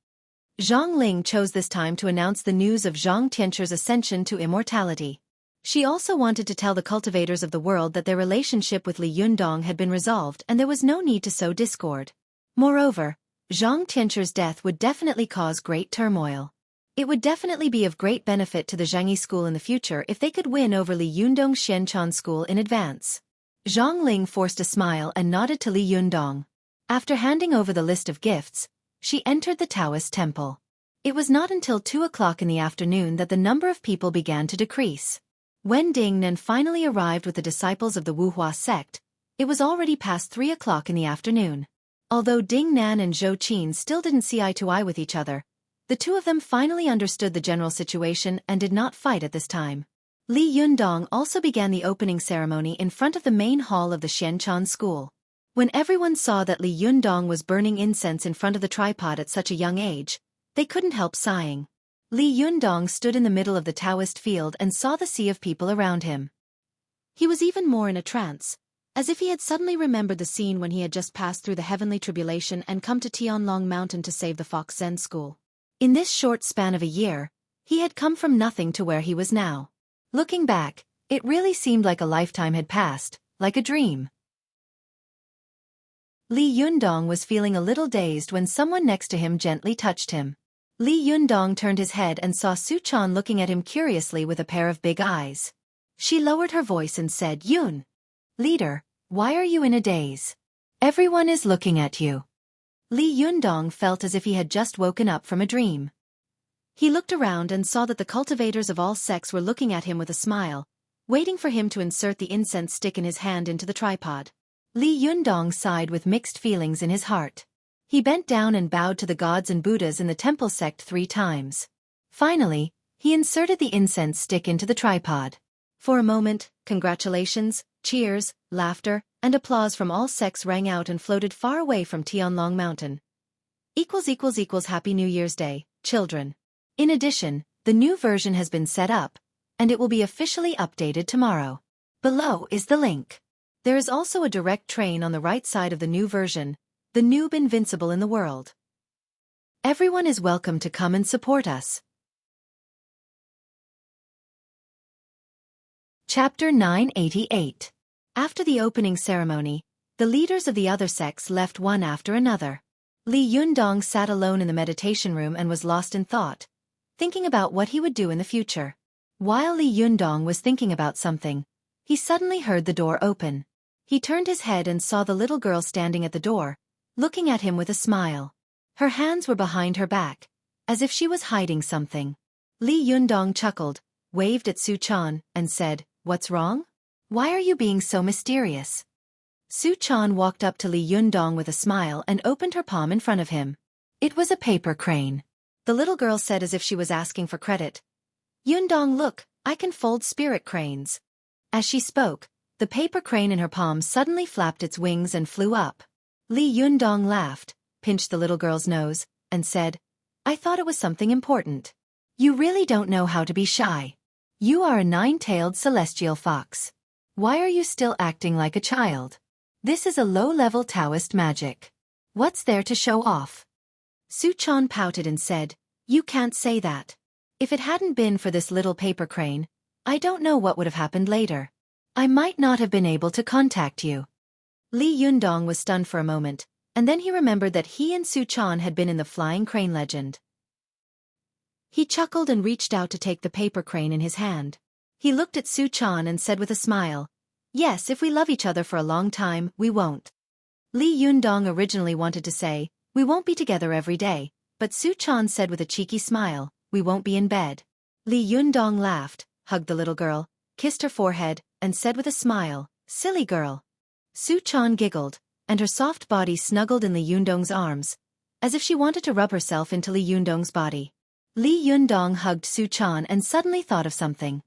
A: Zhang Ling chose this time to announce the news of Zhang Tianqi's ascension to immortality. She also wanted to tell the cultivators of the world that their relationship with Li Yundong had been resolved and there was no need to sow discord. Moreover, Zhang Tianqi's death would definitely cause great turmoil. It would definitely be of great benefit to the Zhengyi school in the future if they could win over Li Yundong's Xianchan school in advance. Zhang Ling forced a smile and nodded to Li Yundong. After handing over the list of gifts, she entered the Taoist temple. It was not until 2 o'clock in the afternoon that the number of people began to decrease. When Ding Nan finally arrived with the disciples of the Wuhua sect, it was already past 3 o'clock in the afternoon. Although Ding Nan and Zhou Qin still didn't see eye to eye with each other, the two of them finally understood the general situation and did not fight at this time. Li Yundong also began the opening ceremony in front of the main hall of the Xianchan school. When everyone saw that Li Yundong was burning incense in front of the tripod at such a young age, they couldn't help sighing. Li Yundong stood in the middle of the Taoist field and saw the sea of people around him. He was even more in a trance, as if he had suddenly remembered the scene when he had just passed through the heavenly tribulation and come to Tianlong Mountain to save the Fox Zen school. In this short span of a year, he had come from nothing to where he was now. Looking back, it really seemed like a lifetime had passed, like a dream. Li Yundong was feeling a little dazed when someone next to him gently touched him. Li Yundong turned his head and saw Su Chan looking at him curiously with a pair of big eyes. She lowered her voice and said, Yun, leader, why are you in a daze? Everyone is looking at you. Li Yundong felt as if he had just woken up from a dream. He looked around and saw that the cultivators of all sects were looking at him with a smile, waiting for him to insert the incense stick in his hand into the tripod. Li Yundong sighed with mixed feelings in his heart. He bent down and bowed to the gods and Buddhas in the temple sect 3 times. Finally, he inserted the incense stick into the tripod. For a moment, congratulations, cheers, laughter, and applause from all sects rang out and floated far away from Tianlong Mountain. Happy New Year's Day, children. In addition, the new version has been set up, and it will be officially updated tomorrow. Below is the link. There is also a direct train on the right side of the new version, the noob invincible in the world. Everyone is welcome to come and support us. Chapter 988. After the opening ceremony, the leaders of the other sects left one after another. Li Yundong sat alone in the meditation room and was lost in thought, thinking about what he would do in the future. While Li Yundong was thinking about something, he suddenly heard the door open. He turned his head and saw the little girl standing at the door, looking at him with a smile. Her hands were behind her back, as if she was hiding something. Li Yundong chuckled, waved at Su Chan, and said, What's wrong? Why are you being so mysterious? Su Chan walked up to Li Yundong with a smile and opened her palm in front of him. It was a paper crane. The little girl said as if she was asking for credit. Yundong, look, I can fold spirit cranes. As she spoke, the paper crane in her palm suddenly flapped its wings and flew up. Li Yundong laughed, pinched the little girl's nose, and said, I thought it was something important. You really don't know how to be shy. You are a 9-tailed celestial fox. Why are you still acting like a child? This is a low-level Taoist magic. What's there to show off? Xueqi pouted and said, You can't say that. If it hadn't been for this little paper crane, I don't know what would have happened later. I might not have been able to contact you. Li Yundong was stunned for a moment, and then he remembered that he and Xueqi had been in the flying crane legend. He chuckled and reached out to take the paper crane in his hand. He looked at Xueqi and said with a smile, Yes, if we love each other for a long time, we won't. Li Yundong originally wanted to say, We won't be together every day, but Xueqi said with a cheeky smile, We won't be in bed. Li Yundong laughed, hugged the little girl, kissed her forehead, and said with a smile, Silly girl. Xueqi giggled, and her soft body snuggled in Li Yundong's arms, as if she wanted to rub herself into Li Yundong's body. Li Yundong hugged Xueqi and suddenly thought of something.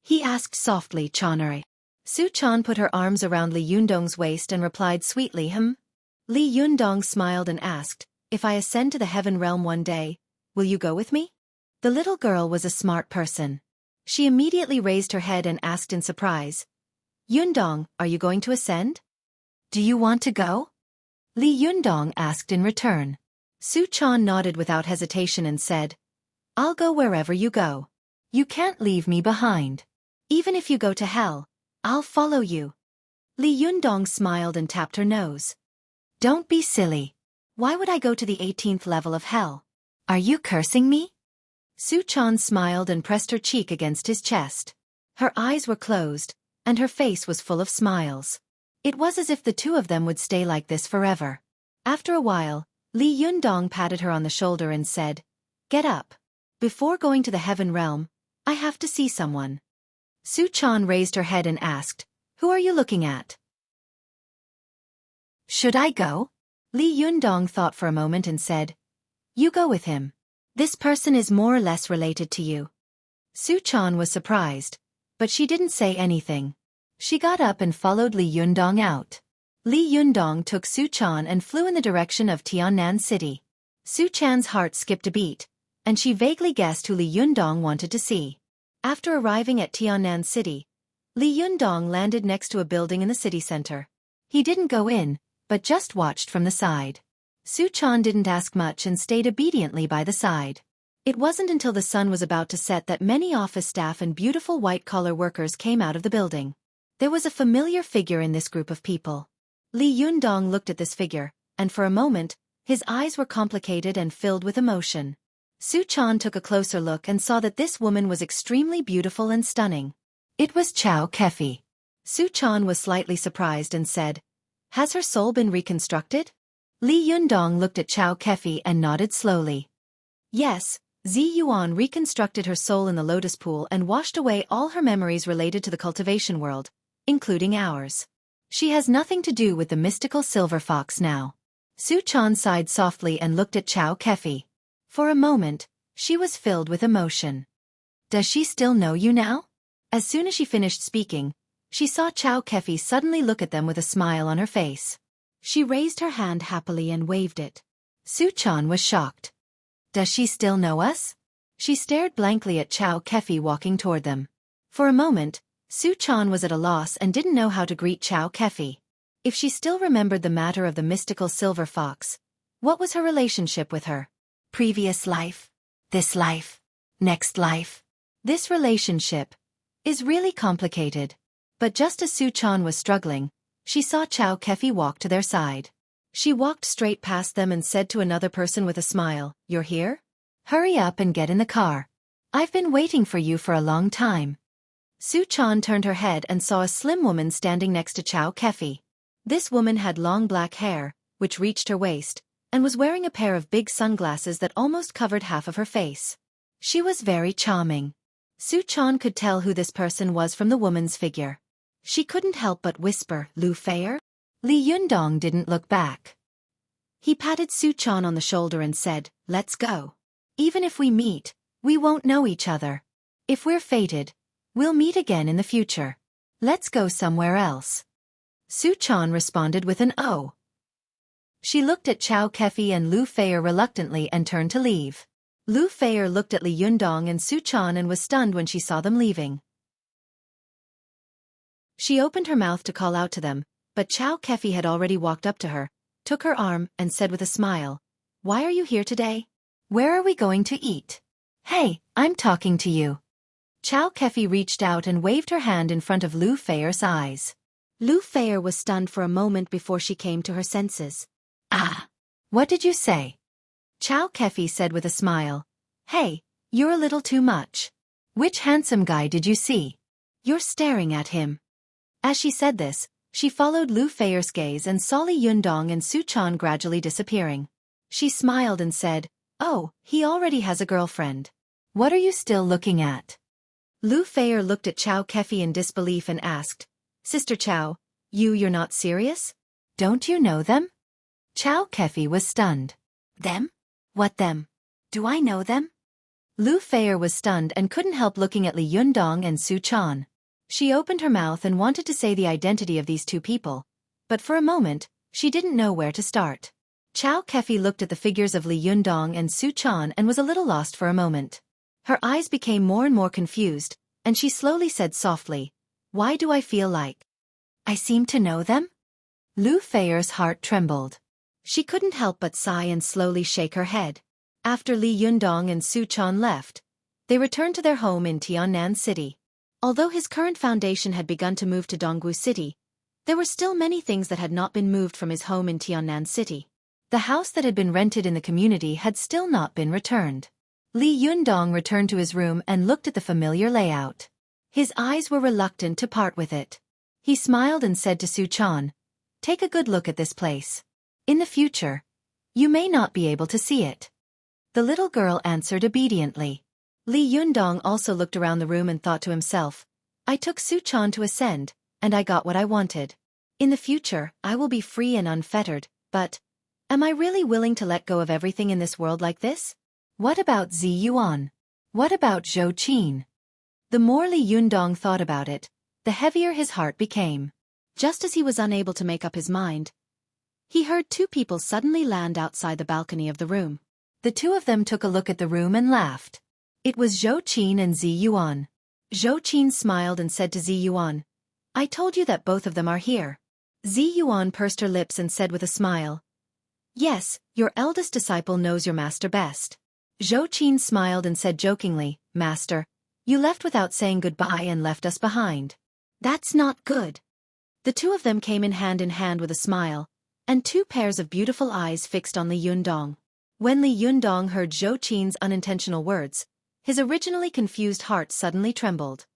A: He asked softly, Chanere. Xueqi put her arms around Li Yundong's waist and replied sweetly, Li Yundong smiled and asked, If I ascend to the heaven realm one day, will you go with me? The little girl was a smart person. She immediately raised her head and asked in surprise, Yundong, are you going to ascend? Do you want to go? Li Yundong asked in return. Xueqi nodded without hesitation and said, I'll go wherever you go. You can't leave me behind. Even if you go to hell, I'll follow you. Li Yundong smiled and tapped her nose. Don't be silly. Why would I go to the 18th level of hell? Are you cursing me? Xueqi smiled and pressed her cheek against his chest. Her eyes were closed, and her face was full of smiles. It was as if the two of them would stay like this forever. After a while, Li Yundong patted her on the shoulder and said, Get up. Before going to the heaven realm, I have to see someone. Xueqi raised her head and asked, Who are you looking at? Should I go? Li Yundong thought for a moment and said, You go with him. This person is more or less related to you. Xueqi was surprised, but she didn't say anything. She got up and followed Li Yundong out. Li Yundong took Xueqi and flew in the direction of Tiannan City. Xueqi's heart skipped a beat, and she vaguely guessed who Li Yundong wanted to see. After arriving at Tiannan City, Li Yundong landed next to a building in the city center. He didn't go in, but just watched from the side. Xueqi didn't ask much and stayed obediently by the side. It wasn't until the sun was about to set that many office staff and beautiful white-collar workers came out of the building. There was a familiar figure in this group of people. Li Yundong looked at this figure, and for a moment, his eyes were complicated and filled with emotion. Xueqi took a closer look and saw that this woman was extremely beautiful and stunning. It was Xueqi. Xueqi was slightly surprised and said, Has her soul been reconstructed? Li Yundong looked at Xueqi and nodded slowly. Yes, Zi Yuan reconstructed her soul in the lotus pool and washed away all her memories related to the cultivation world, including ours. She has nothing to do with the mystical silver fox now. Xueqi sighed softly and looked at Xueqi. For a moment, she was filled with emotion. Does she still know you now? As soon as she finished speaking, she saw Xueqi suddenly look at them with a smile on her face. She raised her hand happily and waved it. Xueqi was shocked. Does she still know us? She stared blankly at Xueqi walking toward them. For a moment, Xueqi was at a loss and didn't know how to greet Xueqi. If she still remembered the matter of the mystical silver fox, what was her relationship with her? Previous life, this life, next life. This relationship is really complicated. But just as Xueqi was struggling, she saw Xueqi walk to their side. She walked straight past them and said to another person with a smile, You're here? Hurry up and get in the car. I've been waiting for you for a long time. Xueqi turned her head and saw a slim woman standing next to Xueqi. This woman had long black hair, which reached her waist, and was wearing a pair of big sunglasses that almost covered half of her face. She was very charming. Xueqi could tell who this person was from the woman's figure. She couldn't help but whisper, Lu Feier? Li Yundong didn't look back. He patted Xueqi on the shoulder and said, Let's go. Even if we meet, we won't know each other. If we're fated, we'll meet again in the future. Let's go somewhere else. Xueqi responded with an oh. She looked at Xueqi and Lu Feier reluctantly and turned to leave. Lu Feier looked at Li Yundong and Xueqi and was stunned when she saw them leaving. She opened her mouth to call out to them, but Xueqi had already walked up to her, took her arm, and said with a smile, "Why are you here today? Where are we going to eat? Hey, I'm talking to you." Xueqi reached out and waved her hand in front of Lu Feier's eyes. Lu Feier was stunned for a moment before she came to her senses. "Ah! What did you say?" Xueqi said with a smile. "Hey, you're a little too much. Which handsome guy did you see? You're staring at him." As she said this, she followed Lu Feier's gaze and saw Li Yundong and Su Chan gradually disappearing. She smiled and said, "Oh, he already has a girlfriend. What are you still looking at?" Lu Feier looked at Xueqi in disbelief and asked, "Sister Chow, you're not serious? Don't you know them?" Xueqi was stunned. "Them? What them? Do I know them?" Lu Feier was stunned and couldn't help looking at Li Yundong and Su Chan. She opened her mouth and wanted to say the identity of these two people, but for a moment, she didn't know where to start. Xueqi looked at the figures of Li Yundong and Su Chan and was a little lost for a moment. Her eyes became more and more confused, and she slowly said softly, "Why do I feel like I seem to know them?" Lu Feier's heart trembled. She couldn't help but sigh and slowly shake her head. After Li Yundong and Su Chan left, they returned to their home in Tiannan City. Although his current foundation had begun to move to Dongwu City, there were still many things that had not been moved from his home in Tiannan City. The house that had been rented in the community had still not been returned. Li Yundong returned to his room and looked at the familiar layout. His eyes were reluctant to part with it. He smiled and said to Su Chan, "Take a good look at this place. In the future, you may not be able to see it." The little girl answered obediently. Li Yundong also looked around the room and thought to himself, "I took Su Chan to ascend, and I got what I wanted. In the future, I will be free and unfettered, but am I really willing to let go of everything in this world like this? What about Zi Yuan? What about Zhou Qin?" The more Li Yundong thought about it, the heavier his heart became. Just as he was unable to make up his mind, he heard two people suddenly land outside the balcony of the room. The two of them took a look at the room and laughed. It was Zhou Qin and Zi Yuan. Zhou Qin smiled and said to Zi Yuan, "I told you that both of them are here." Zi Yuan pursed her lips and said with a smile, "Yes, your eldest disciple knows your master best." Zhou Qin smiled and said jokingly, "Master, you left without saying goodbye and left us behind. That's not good." The two of them came in hand with a smile, and two pairs of beautiful eyes fixed on Li Yundong. When Li Yundong heard Zhou Qin's unintentional words, his originally confused heart suddenly trembled.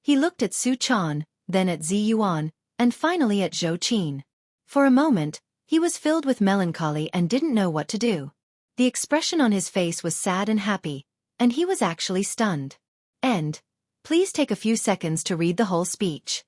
A: He looked at Su Chan, then at Zi Yuan, and finally at Zhou Qin. For a moment, he was filled with melancholy and didn't know what to do. The expression on his face was sad and happy, and he was actually stunned. Please take a few seconds to read the whole speech.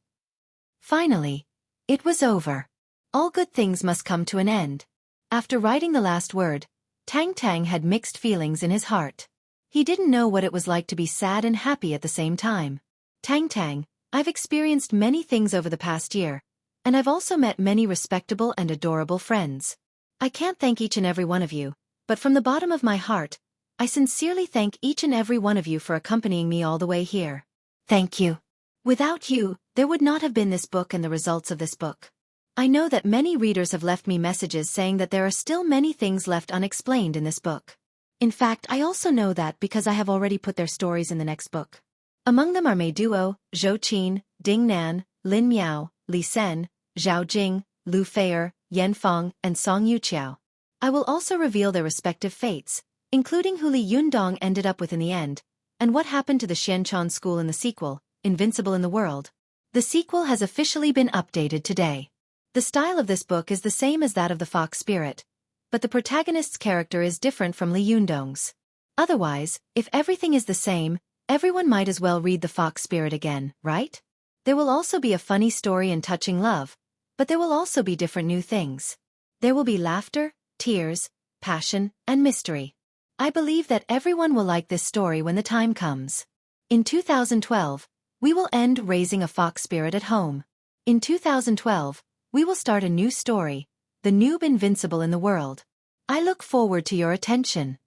A: Finally, it was over. All good things must come to an end. After writing the last word, Tang Tang had mixed feelings in his heart. He didn't know what it was like to be sad and happy at the same time. "Tang Tang, I've experienced many things over the past year, and I've also met many respectable and adorable friends. I can't thank each and every one of you, but from the bottom of my heart, I sincerely thank each and every one of you for accompanying me all the way here. Thank you. Without you, there would not have been this book and the results of this book. I know that many readers have left me messages saying that there are still many things left unexplained in this book. In fact, I also know that because I have already put their stories in the next book. Among them are Mei Duo, Zhou Qin, Ding Nan, Lin Miao, Li Sen, Zhao Jing, Lu Feier, Yan Feng, and Song Yuqiao. I will also reveal their respective fates, including who Li Yundong ended up with in the end, and what happened to the Xianchan school in the sequel, Invincible in the World. The sequel has officially been updated today. The style of this book is the same as that of the Fox Spirit, but the protagonist's character is different from Li Yundong's. Otherwise, if everything is the same, everyone might as well read the Fox Spirit again, right? There will also be a funny story and touching love, but there will also be different new things. There will be laughter, tears, passion, and mystery. I believe that everyone will like this story when the time comes. In 2012, we will end raising a fox spirit at home. In 2012, we will start a new story, the noob invincible in the world. I look forward to your attention.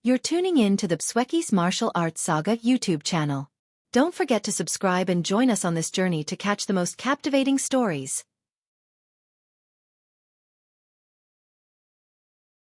A: You're tuning in to the Xueqi's Martial Arts Saga YouTube channel. Don't forget to subscribe and join us on this journey to catch the most captivating stories.